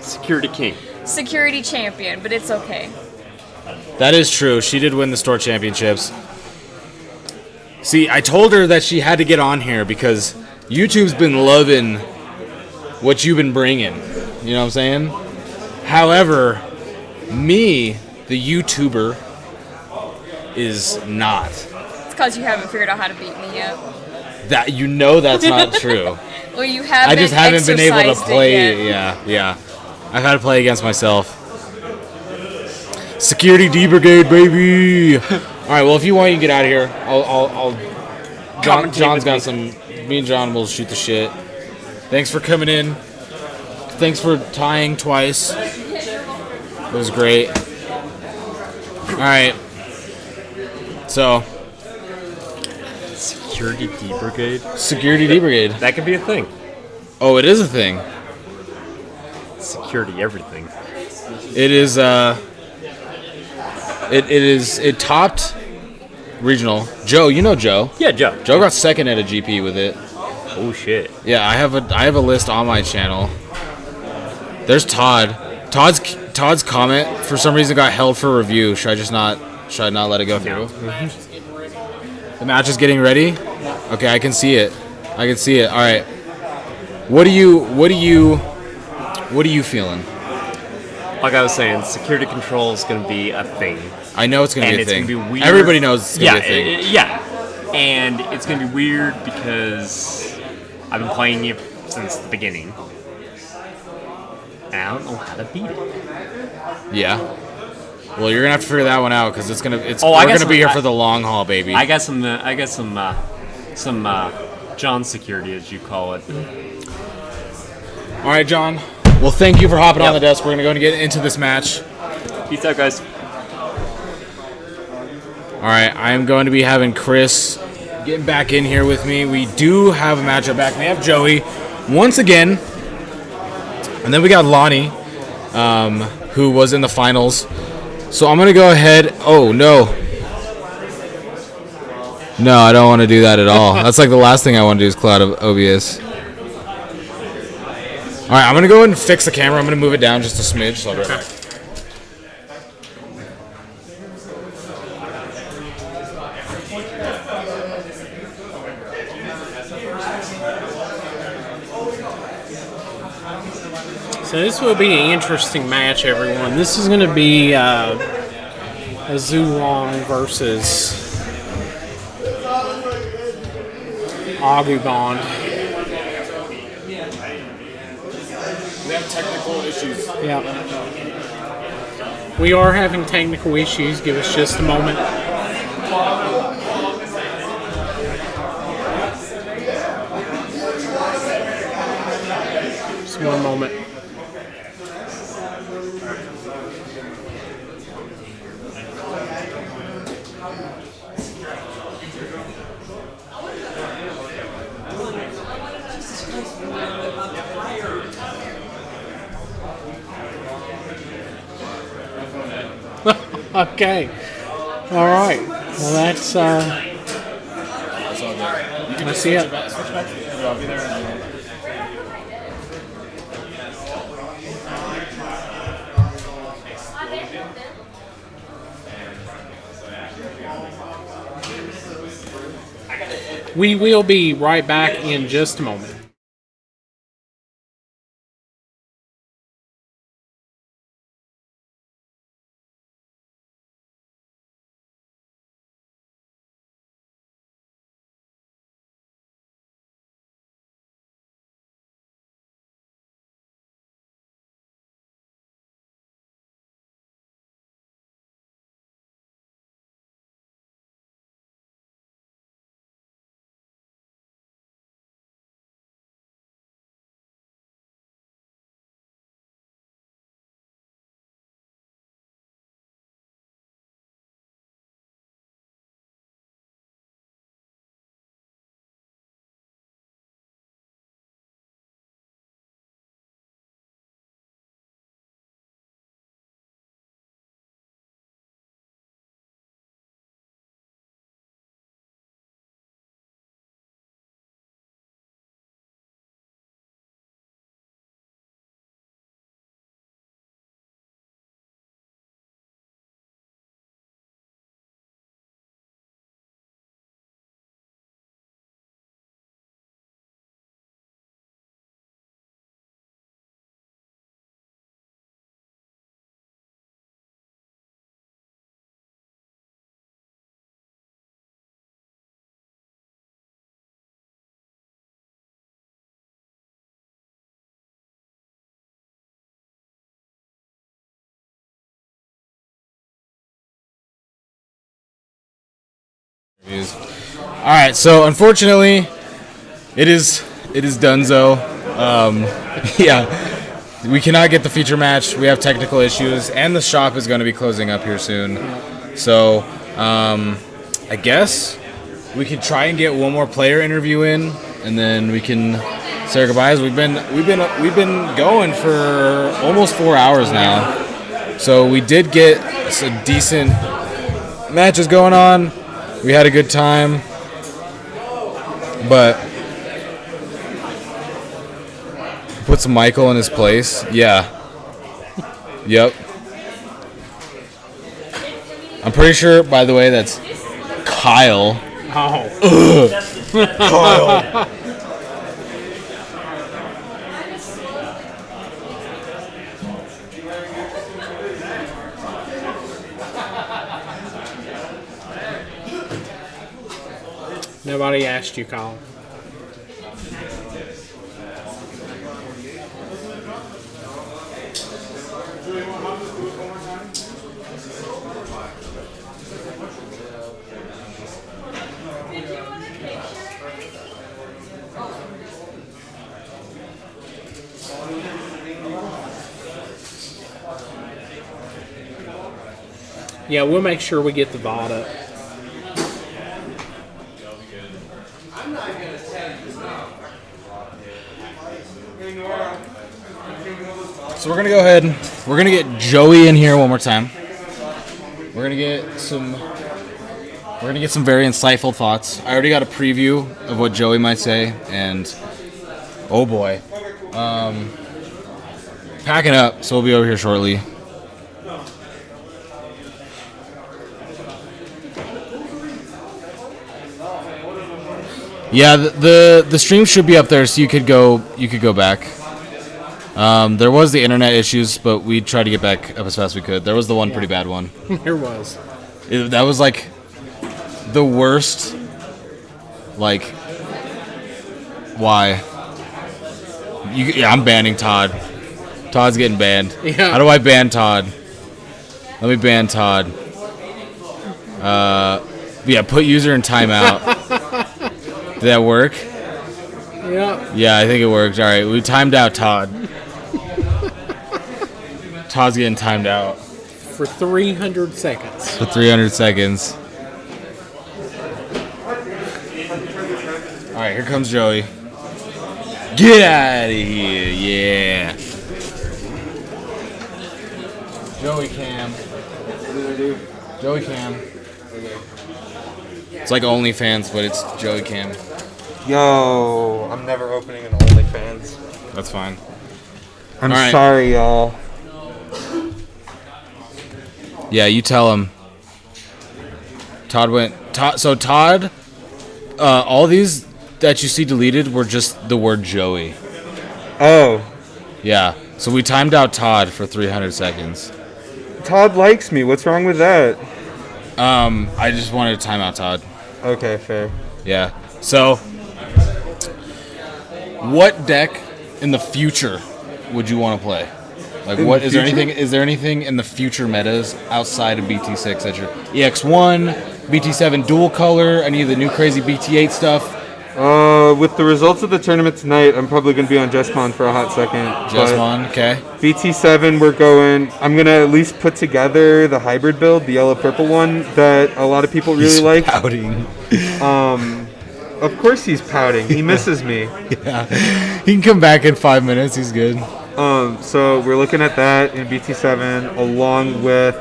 Security king. Security champion, but it's okay. That is true. She did win the store championships. See, I told her that she had to get on here because YouTube's been loving what you've been bringing. You know what I'm saying? However, me, the YouTuber, is not. It's because you haven't figured out how to beat me yet. That you know that's not true. Well, you haven't. I just haven't been able to exercised it play. yet. Yeah. I've had to play against myself. Security D Brigade, baby. All right. Well, if you want, you can get out of here. I'll. John's got some. Me and John will shoot the shit. Thanks for coming in. Thanks for tying twice. It was great. All right. So. Security D Brigade. Security D Brigade. That could be a thing. Oh, it is a thing. Security everything. It is. It topped regional. Joe, you know Joe. Yeah, Joe. Joe got second at a GP with it. Oh shit. Yeah, I have a list on my channel. There's Todd. Todd's comment for some reason got held for review. Should I not let it go through? The match is getting ready. Okay, I can see it. All right. What are you feeling? Like I was saying, security control is going to be a thing. I know it's going to And be a it's thing. going to be weird. Everybody knows it's going to be a thing. Yeah. And it's going to be weird because I've been playing you since the beginning. And I don't know how to beat it. Yeah. Well, you're gonna have to figure that one out because we're I gonna got be here some- for the long haul, baby. I got some John security, as you call it. All right, John. Well, thank you for hopping on Yep. the desk. We're gonna go and get into this match. Peace out, guys. All right, I am going to be having Chris getting back in here with me. We do have a matchup back. We have Joey once again, and then we got Lonnie, who was in the finals. So I'm gonna go ahead. Oh no. No, I don't want to do that at all. That's like the last thing I want to do is cloud of OBS. All right, I'm gonna go ahead and fix the camera. I'm gonna move it down just a smidge. So I'll be right back. So this will be an interesting match, everyone. This is going to be a Zulong versus Agubond. We have technical issues. Yeah. We are having technical issues. Give us just a moment. Just one moment. Okay. All right. Well, that's that's it. We will be right back in just a moment. All right, so unfortunately, it is donezo. Yeah, we cannot get the feature match. We have technical issues, and the shop is going to be closing up here soon. So, I guess we could try and get one more player interview in, and then we can say our goodbyes. We've been going for almost 4 hours now, so we did get some decent matches going on. We had a good time, but put some Michael in his place. Yeah. Yep. I'm pretty sure, by the way, that's Kyle. Oh. Kyle. Nobody asked you, Colin. Yeah, we'll make sure we get the VOD up. So we're gonna go ahead. We're gonna get Joey in here one more time. We're gonna get some very insightful thoughts. I already got a preview of what Joey might say, and oh boy, packing up. So we'll be over here shortly. Yeah, the stream should be up there, so you could go back. There was the internet issues, but we tried to get back up as fast as we could. There was the one pretty bad one. There was. That was like the worst. Like, why? Yeah, I'm banning Todd. Todd's getting banned. Yeah. How do I ban Todd? Let me ban Todd. Yeah, put user in timeout. Did that work? Yeah. Yeah, I think it worked. All right, we timed out Todd. Todd's getting timed out. For 300 seconds. For 300 seconds. All right, here comes Joey. Get out of here, yeah. Joey Cam. What did I do? Joey Cam. It's like OnlyFans, but it's Joey Cam. Yo, I'm never opening an OnlyFans. That's fine. I'm All right. sorry, y'all. Yeah, you tell him. Todd went. So Todd, all these that you see deleted were just the word Joey. Oh, Yeah. So we timed out Todd for 300 seconds. Todd likes me. What's wrong with that? I just wanted to time out Todd. Okay, fair. Yeah. So, what deck in the future would you want to play? Like, In what the is there future? anything? Is there anything in the future metas outside of BT6 that you're EX1, BT7 dual color, any of the new crazy BT8 stuff? With the results of the tournament tonight, I'm probably gonna be on Jesmon for a hot second. Just but one, okay. BT7, I'm gonna at least put together the hybrid build, the yellow-purple one that a lot of people really like. Pouting. Of course he's pouting. He misses me. Yeah. He can come back in 5 minutes. He's good. So we're looking at that in BT7 along with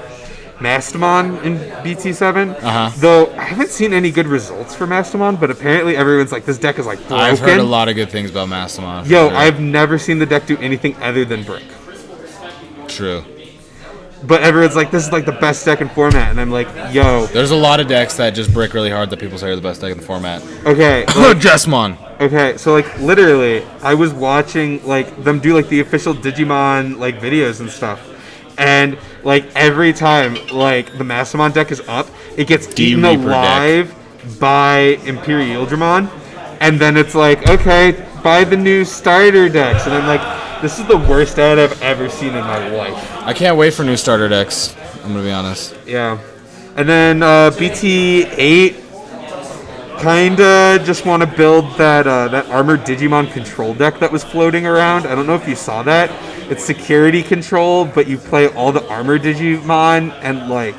Mastamon in BT7. Uh-huh. Though I haven't seen any good results for Mastamon, but apparently everyone's like, this deck is like broken. I've heard a lot of good things about Mastamon. for Yo, sure. I've never seen the deck do anything other than brick. True. But everyone's like, this is like the best deck in format, and I'm like, yo, There's a lot of decks that just brick really hard that people say are the best deck in the format. okay. Jesmon. Okay, so like literally, I was watching like them do like the official Digimon like videos and stuff, and like every time like the Mastamon deck is up, it gets eaten Reaper alive by Imperial Dramon, and then it's like, okay, buy the new starter decks, and I'm like, this is the worst ad I've ever seen in my life. I can't wait for new starter decks. I'm gonna be honest. Yeah, and then BT8. kinda just want to build that armored Digimon control deck that was floating around. I don't know if you saw that. It's security control, but you play all the armored Digimon and like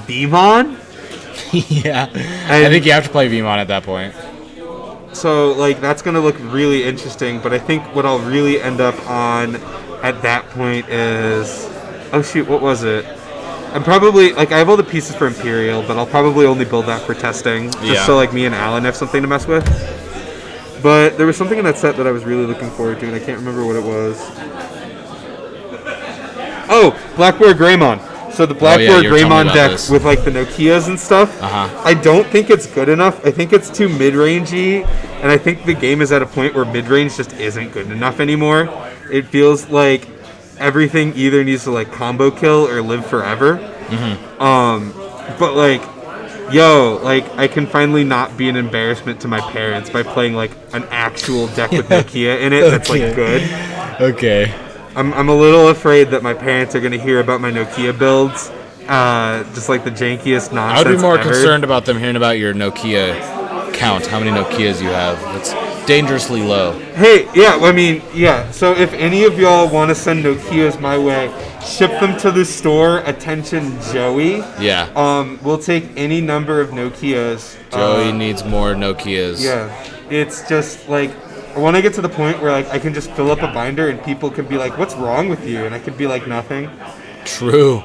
Beamon. Yeah. I think you have to play Vmon at that point. So like that's gonna look really interesting. But I think what I'll really end up on at that point is, oh shoot, what was it? I'm probably, like, I have all the pieces for Imperial, but I'll probably only build that for testing, just so, like, me and Alan have something to mess with. But there was something in that set that I was really looking forward to, and I can't remember what it was. Oh, Blackboard Greymon. So the Blackboard Greymon deck with, like, the Nokias and stuff, I don't think it's good enough. I think it's too mid-rangey, and I think the game is at a point where mid-range just isn't good enough anymore. It feels like everything either needs to like combo kill or live forever. But like, yo, like I can finally not be an embarrassment to my parents by playing like an actual deck with Nokia in it that's like good. Okay. I'm a little afraid that my parents are gonna hear about my Nokia builds, just like the jankiest nonsense. I would be more ever. concerned about them hearing about your Nokia count, how many Nokias you have. It's dangerously low. Hey, yeah, I mean, yeah. So if any of y'all want to send Nokias my way, ship them to the store. Attention, Joey. Yeah. We'll take any number of Nokias. Joey needs more Nokias. Yeah. It's just like I want to get to the point where like I can just fill up a binder and people can be like, "What's wrong with you?" And I could be like, "Nothing." True.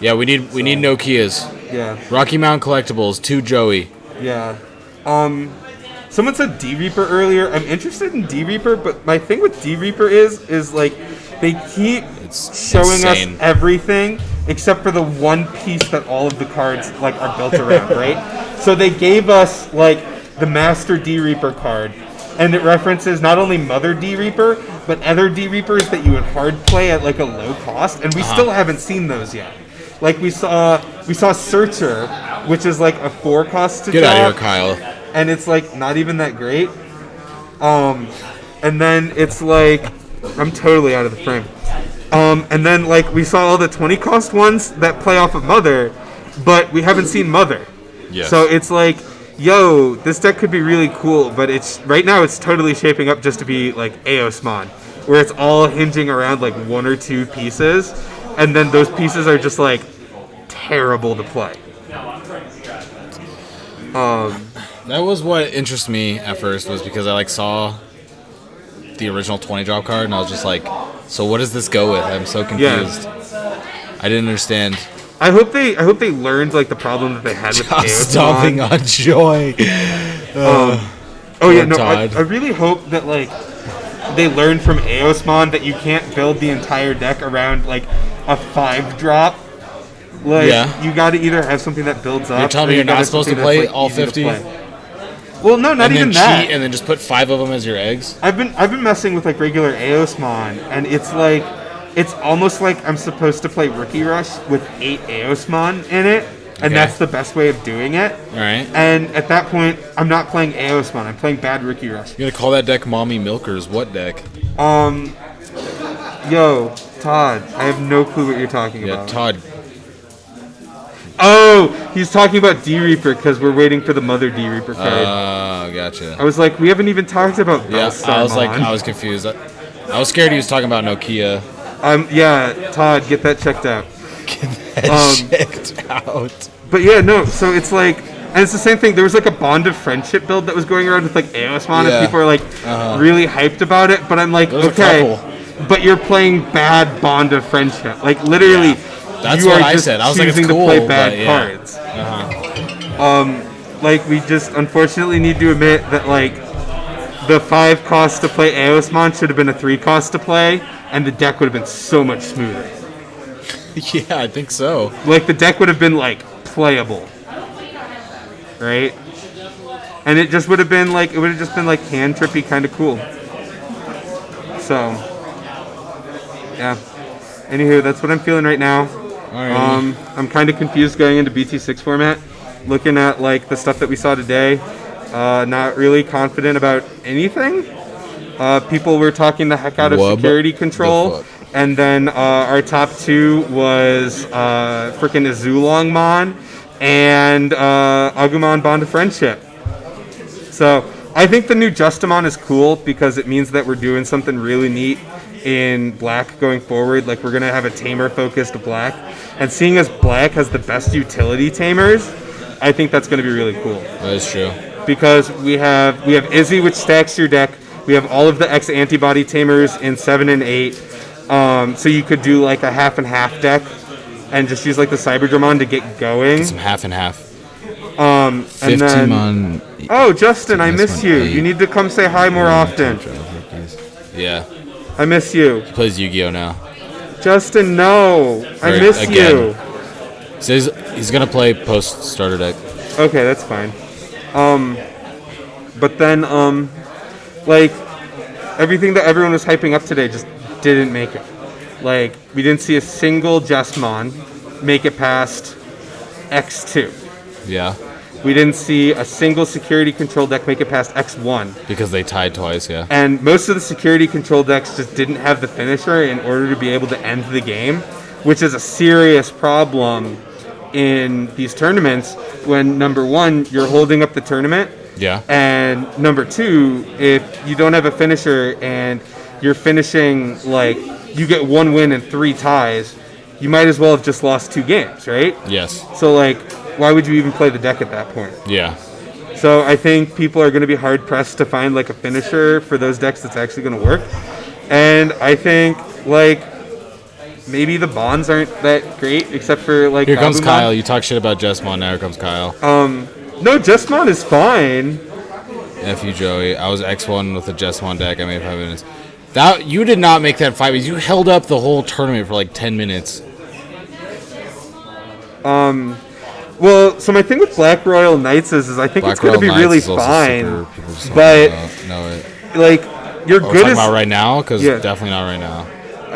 Yeah, we need Nokias. Yeah. Rocky Mountain Collectibles, 2 Joey. Yeah. Someone said D-Reaper earlier. I'm interested in D-Reaper, but my thing with D-Reaper is like they keep showing insane. us everything except for the one piece that all of the cards like are built around, right? So they gave us like the Master D-Reaper card, and it references not only Mother D-Reaper, but other D-Reapers that you would hard play at like a low cost, and we still haven't seen those yet. Like we saw Searcher, which is like a 4 cost to Get draw. out of here, Kyle. And it's like not even that great. And then it's like I'm totally out of the frame. And then like we saw all the 20 cost ones that play off of Mother, but we haven't seen Mother. Yes. So it's like, yo, this deck could be really cool, but it's right now it's totally shaping up just to be like Aosmon, where it's all hinging around like 1 or 2 pieces, and then those pieces are just like terrible to play. That was what interested me at first, was because I like saw the original 20 drop card and I was just like, so what does this go with? I'm so confused. I didn't understand. I hope they learned like the problem that they had with Aosmon. Stomping on Joy. Oh yeah, no, I really hope that like they learned from Aosmon that you can't build the entire deck around like a 5 drop. Like you got to either have something that builds up. You're telling me you're not supposed to play all 50? Well, no, not even that. Cheat and then just put 5 of them as your eggs. I've been messing with like regular Aosmon, and it's like it's almost like I'm supposed to play Rookie Rush with 8 Aosmon in it, and that's the best way of doing it. All right. And at that point, I'm not playing Aosmon. I'm playing bad Rookie Rush. You're gonna call that deck Mommy Milkers? What deck? Yo, Todd, I have no clue what you're talking about. Yeah, Todd. Oh, he's talking about D-Reaper because we're waiting for the Mother D-Reaper card. Oh, gotcha. I was like, we haven't even talked about Bellstar. I was confused. I was scared he was talking about Nokia. Yeah, Todd, get that checked out. Get that checked out. But yeah, no, so it's like, and it's the same thing. There was like a Bond of Friendship build that was going around with like Aosmon, and people are like really hyped about it. But I'm like, okay, but you're playing bad Bond of Friendship. Like literally. Yeah. That's you what are I just said. I was like, it's choosing cool, to play bad cards. Like we just unfortunately need to admit that like the 5 cost to play Aosmon should have been a 3 cost to play, and the deck would have been so much smoother. Yeah, I think so. Like the deck would have been like playable, right? And it just would have been like hand trippy, kind of cool. So yeah. Anywho, that's what I'm feeling right now. I'm kind of confused going into BT6 format, looking at like the stuff that we saw today. Not really confident about anything. People were talking the heck out of security control, and then our top 2 was frickin' Azulongmon and Agumon Bond of Friendship. So I think the new Justamon is cool because it means that we're doing something really neat in Black going forward. Like, we're going to have a tamer-focused Black. And seeing as Black has the best utility tamers, I think that's going to be really cool. That is true. Because we have Izzy, which stacks your deck. We have all of the X antibody tamers in 7 and 8. So you could do like a half and half deck and just use like the Cyberdramon to get going. Some half and half. 15 then, on. Oh, Justin, I miss you. You need to come say hi more often. Yeah. I miss you. He plays Yu-Gi-Oh now. Justin, no. I miss you. So he's gonna play post starter deck. Okay, that's fine. But then like everything that everyone was hyping up today just didn't make it. Like, we didn't see a single Jesmon make it past X2. Yeah. We didn't see a single security control deck make it past X1. Because they tied twice, yeah. And most of the security control decks just didn't have the finisher in order to be able to end the game, which is a serious problem in these tournaments when, number one, you're holding up the tournament. Yeah. And number two, if you don't have a finisher and you're finishing, like, you get 1 win and 3 ties, you might as well have just lost 2 games, right? Yes. So, like, why would you even play the deck at that point? Yeah. So I think people are going to be hard-pressed to find, like, a finisher for those decks that's actually going to work. And I think, like, maybe the bonds aren't that great, except for, like, Here comes Gabumon. Kyle. You talk shit about Jesmon, now here comes Kyle. No, Jesmon is fine. F you, Joey. I was X1 with a Jesmon deck. I made 5 minutes. You did not make that 5 minutes. You held up the whole tournament for like 10 minutes. Well, so my thing with Black Royal Knights is I think Black it's going to be Royal really Knights is also fine. super- people just don't But, know it. like, you're We're good talking as about right now? Because Yeah. definitely not right now.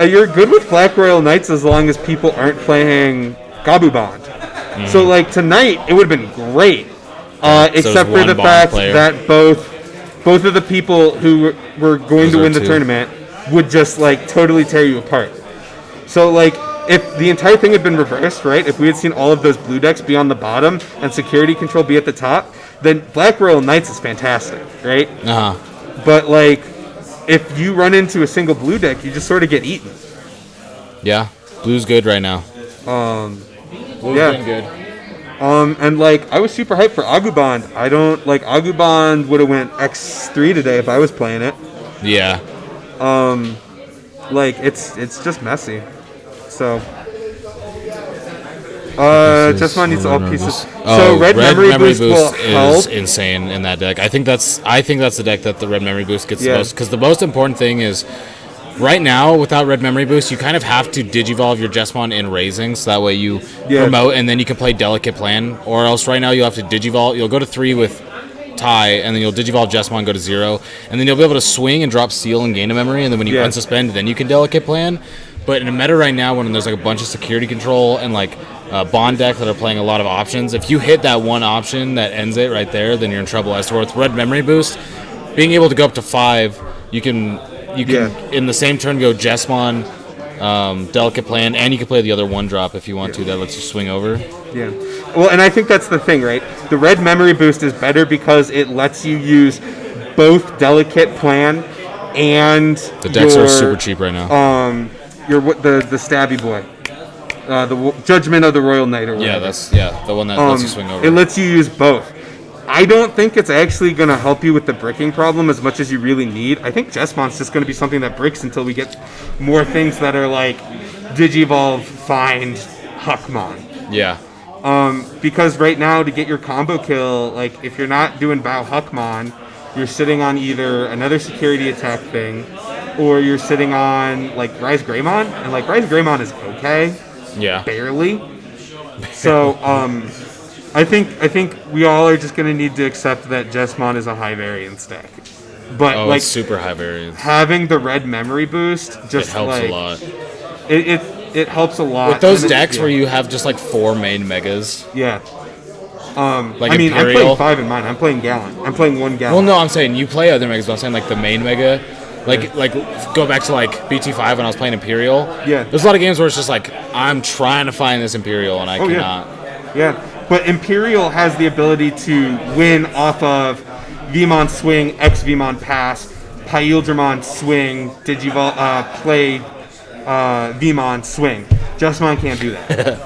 You're good with Black Royal Knights as long as people aren't playing Gabumon. So, like, tonight, it would have been great. Except for one the Bond fact player. that both of the people who were going to Those are win the two. tournament would just, like, totally tear you apart. So, like, if the entire thing had been reversed, right, if we had seen all of those blue decks be on the bottom and security control be at the top, then Black Royal Knights is fantastic, right? Uh-huh. But, like, if you run into a single blue deck, you just sort of get eaten. Yeah. Blue's good right now. Blue's yeah. been good. And, like, I was super hyped for Agubond. Agubond would have went X3 today if I was playing it. Yeah. Like, it's just messy. So, Jesmon needs all pieces. So Red Memory Boost will help. is insane in that deck. I think that's the deck that the Red Memory Boost gets Yeah. the most. Because the most important thing is, right now, without Red Memory Boost, you kind of have to Digivolve your Jesmon in Raising, so that way you promote, and then you can play Delicate Plan. Or else right now you'll have to Digivolve. You'll go to 3 with tie, and then you'll Digivolve Jesmon, go to 0, and then you'll be able to swing and drop Seal and gain a memory, and then when you unsuspend, then you can Delicate Plan. But in a meta right now, when there's like a bunch of security control and like bond deck that are playing a lot of options, if you hit that one option that ends it right there, then you're in trouble. As to where with Red Memory Boost, being able to go up to 5, you can in the same turn go Jesmon, Delicate Plan, and you can play the other 1-drop if you want to. That lets you swing over. Yeah. Well, and I think that's the thing, right? The Red Memory Boost is better because it lets you use both Delicate Plan and The decks are super cheap right now. the stabby boy, the Judgment of the Royal Knight or whatever. That's the one that lets you swing over. It lets you use both. I don't think it's actually going to help you with the bricking problem as much as you really need. I think Jesmon's just going to be something that bricks until we get more things that are like Digivolve, Find, Huckmon. Yeah. Because right now, to get your combo kill, like, if you're not doing Bow Huckmon, you're sitting on either another security attack thing, or you're sitting on, like, Rise Greymon, and, like, Rise Greymon is okay. Yeah. Barely. So, I think we all are just gonna need to accept that Jesmon is a high variance deck. But, like, it's super high variance. having the Red Memory Boost just, It helps like, a lot. It helps a lot. With those And decks where you have just like 4 main megas. Yeah. Like I mean, I'm Imperial. playing 5 in mine. I'm playing Gallant. I'm playing 1 Well, Gallant. no, I'm saying you play other megas, but I'm saying like the main mega. Like go back to like BT5 when I was playing Imperial. Yeah. There's a lot of games where it's just like I'm trying to find this Imperial and I cannot. Yeah, but Imperial has the ability to win off of Vmon swing, X Vmon pass, Pyildramon swing, play Vmon swing. Jessamon can't do that.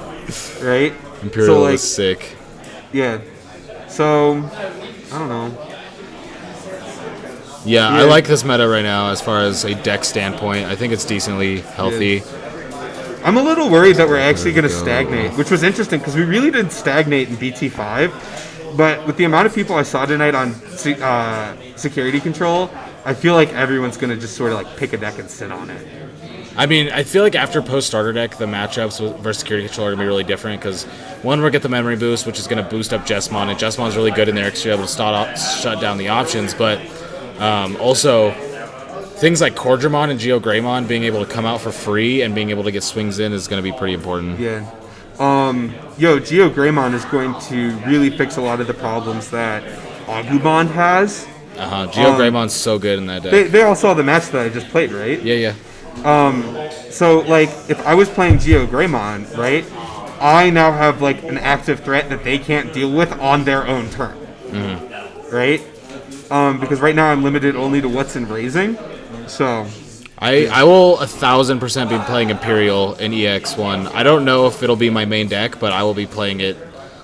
Right? Imperial So, like, is sick. Yeah. So, I don't know. Yeah, I like this meta right now as far as a deck standpoint. I think it's decently healthy. I'm a little worried that we're actually going to stagnate, which was interesting because we really didn't stagnate in BT5. But with the amount of people I saw tonight on security control, I feel like everyone's going to just sort of like pick a deck and sit on it. I mean, I feel like after post-starter deck, the matchups versus security control are going to be really different because, one, we'll get the memory boost, which is going to boost up Jessamon, and Jessamon's really good in there because you're able to shut down the options, but also things like Cordramon and Geogreymon being able to come out for free and being able to get swings in is going to be pretty important. Yeah. Geogreymon is going to really fix a lot of the problems that Agumon has. Geogreymon's so good in that deck. They all saw the match that I just played, right? Yeah. So, like, if I was playing Geogreymon, right, I now have, like, an active threat that they can't deal with on their own turn. Right? Because right now I'm limited only to what's in Raising. So... I will 1,000% be playing Imperial in EX1. I don't know if it'll be my main deck, but I will be playing it.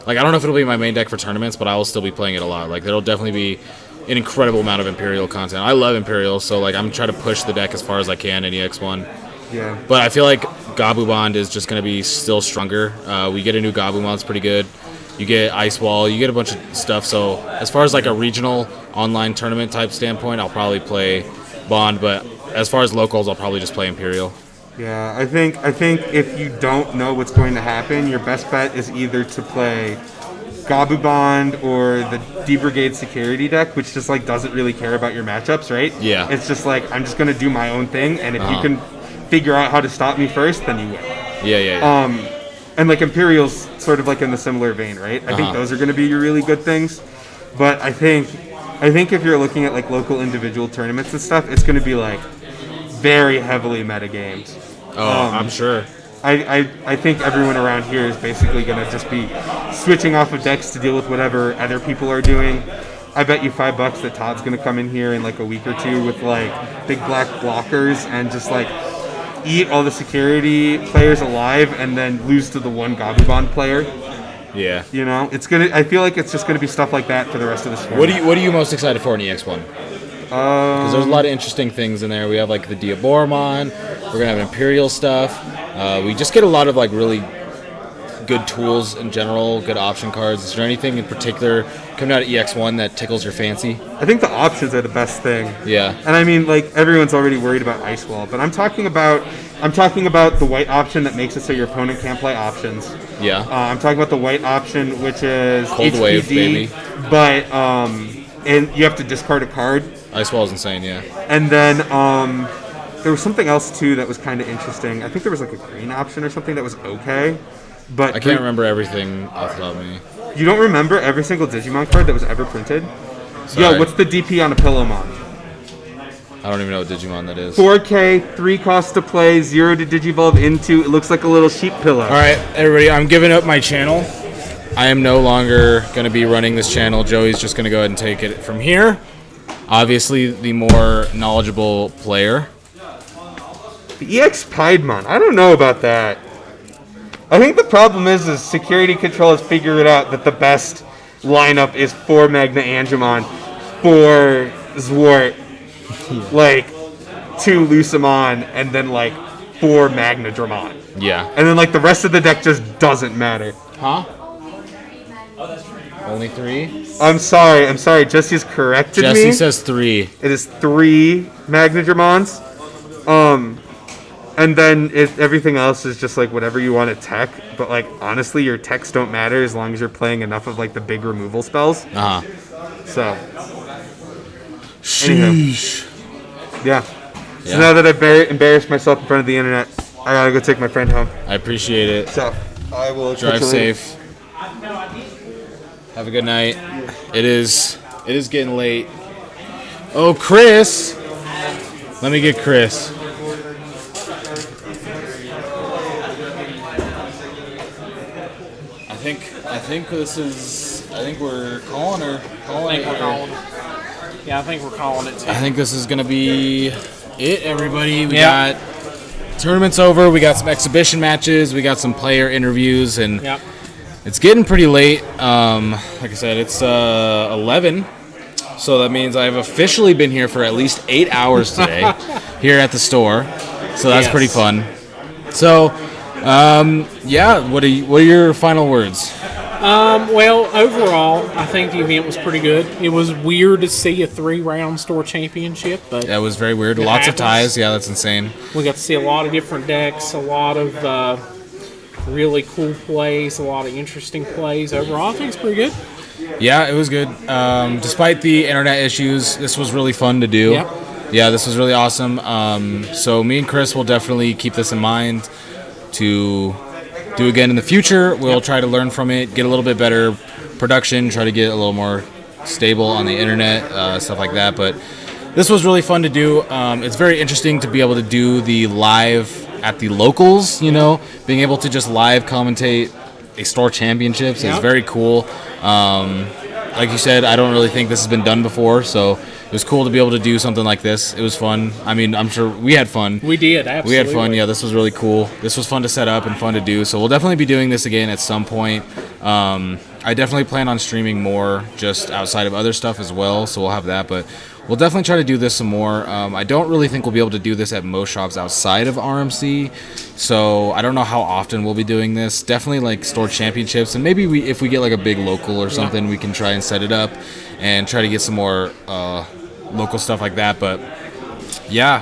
Like, I don't know if it'll be my main deck for tournaments, but I will still be playing it a lot. Like, there'll definitely be an incredible amount of Imperial content. I love Imperial, so like I'm trying to push the deck as far as I can in EX1. Yeah. But I feel like Gabumon is just going to be still stronger. We get a new Gabumon, it's pretty good. You get Ice Wall, you get a bunch of stuff. So as far as like a regional online tournament type standpoint, I'll probably play Bond. But as far as locals, I'll probably just play Imperial. Yeah, I think if you don't know what's going to happen, your best bet is either to play Gabumon or the D-Brigade security deck, which just like doesn't really care about your matchups, right? Yeah. It's just like, I'm just going to do my own thing, and if you can figure out how to stop me first, then you win. Yeah. And like Imperial's sort of like in the similar vein, right? I think those are going to be your really good things. But I think if you're looking at like local individual tournaments and stuff, it's going to be like very heavily meta games. I'm sure. I think everyone around here is basically going to just be switching off of decks to deal with whatever other people are doing. I bet you $5 that Todd's going to come in here in like a week or two with like big black blockers and just like eat all the security players alive and then lose to the one Gabumon player. Yeah. You know, I feel like it's just gonna be stuff like that for the rest of this tournament. What are you most excited for in EX1? Because there's a lot of interesting things in there. We have like the Diaboromon. We're gonna have Imperial stuff. We just get a lot of like really good tools in general, good option cards. Is there anything in particular coming out of EX1 that tickles your fancy? I think the options are the best thing. Yeah. And I mean, like, everyone's already worried about Ice Wall, but I'm talking about the white option that makes it so your opponent can't play options. Yeah. I'm talking about the white option, which is Cold HPD, Wave, baby. But and you have to discard a card. Ice Wall is insane, yeah. And then there was something else too that was kind of interesting. I think there was like a green option or something that was okay. But I can't remember everything off the top of me. You don't remember every single Digimon card that was ever printed? Sorry. Yo, what's the DP on a Pillowmon? I don't even know what Digimon that is. 4K, 3 cost to play, 0 to Digivolve into. It looks like a little sheep pillow. All right, everybody, I'm giving up my channel. I am no longer going to be running this channel. Joey's just going to go ahead and take it from here. Obviously, the more knowledgeable player. The EX Piedmon. I don't know about that. I think the problem is security control has figured out that the best lineup is 4 Magna Angemon, 4 Zwart, like 2 Lucamon, and then like 4 Magna Dramon. Yeah. And then like the rest of the deck just doesn't matter. Huh? Only 3? I'm sorry. Jesse's corrected me. Jesse says 3. It is 3 Magna Dramons. And then everything else is just like whatever you want to tech. But like honestly, your techs don't matter as long as you're playing enough of like the big removal spells. So. Sheesh. Yeah. So now that I've embarrassed myself in front of the internet, I gotta go take my friend home. I appreciate it. So I will drive safe. Have a good night. It is getting late. Oh, Chris. Let me get Chris. I think we're calling her. I think we're calling. Yeah, I think we're calling it too. I think this is going to be it, everybody. We Yeah. got tournaments over. We got some exhibition matches. We got some player interviews, and Yep. it's getting pretty late. Like I said, it's 11. So that means I've officially been here for at least 8 hours today here at the store. So that's Yes. pretty fun. So, yeah, what are your final words? Well, overall, I think the event was pretty good. It was weird to see a 3-round store championship, but That was very weird. It Lots of happens. ties. Yeah, that's insane. we got to see a lot of different decks, a lot of really cool plays, a lot of interesting plays. Overall, I think it's pretty good. Yeah, it was good. Despite the internet issues, this was really fun to do. Yep. Yeah, this was really awesome. So me and Chris will definitely keep this in mind to do again in the future. We'll try to learn from it, get a little bit better production, try to get a little more stable on the internet, stuff like that. But this was really fun to do. It's very interesting to be able to do the live at the locals, you know, being able to just live commentate a store championships is Yep. very cool. Like you said, I don't really think this has been done before, so it was cool to be able to do something like this. It was fun. I mean, I'm sure we had fun. We did, absolutely. We had fun. Yeah, this was really cool. This was fun to set up and fun to do. So we'll definitely be doing this again at some point. I definitely plan on streaming more just outside of other stuff as well, so we'll have that. But we'll definitely try to do this some more. I don't really think we'll be able to do this at most shops outside of RMC, so I don't know how often we'll be doing this. Definitely like store championships, and maybe if we get like a big local or something, we can try and set it up and try to get some more local stuff like that. But yeah.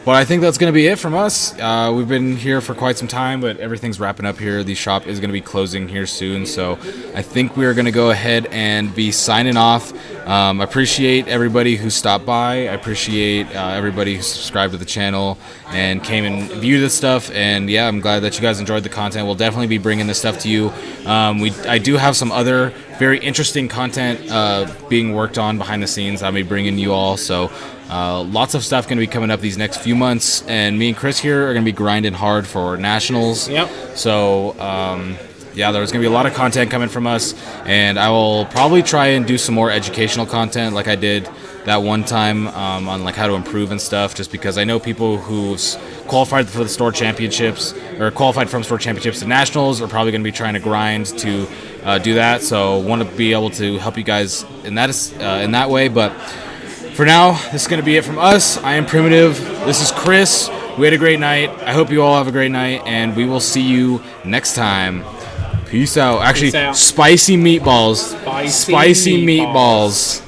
But I think that's going to be it from us. We've been here for quite some time, but everything's wrapping up here. The shop is going to be closing here soon, so I think we are going to go ahead and be signing off. I appreciate everybody who stopped by. I appreciate everybody who subscribed to the channel and came and viewed this stuff. And yeah, I'm glad that you guys enjoyed the content. We'll definitely be bringing this stuff to you. I do have some other very interesting content being worked on behind the scenes. I'll be bringing you all, so lots of stuff going to be coming up these next few months, and me and Chris here are going to be grinding hard for nationals. Yep. So yeah, there's going to be a lot of content coming from us, and I will probably try and do some more educational content like I did that one time on like how to improve and stuff, just because I know people who've qualified for the store championships or qualified from store championships to nationals are probably going to be trying to grind to do that. So want to be able to help you guys in that way. But for now, this is going to be it from us. I am Primitive. This is Chris. We had a great night. I hope you all have a great night, and we will see you next time. Peace out. Actually, Peace out. spicy meatballs. Spicy Spicy meatballs. meatballs.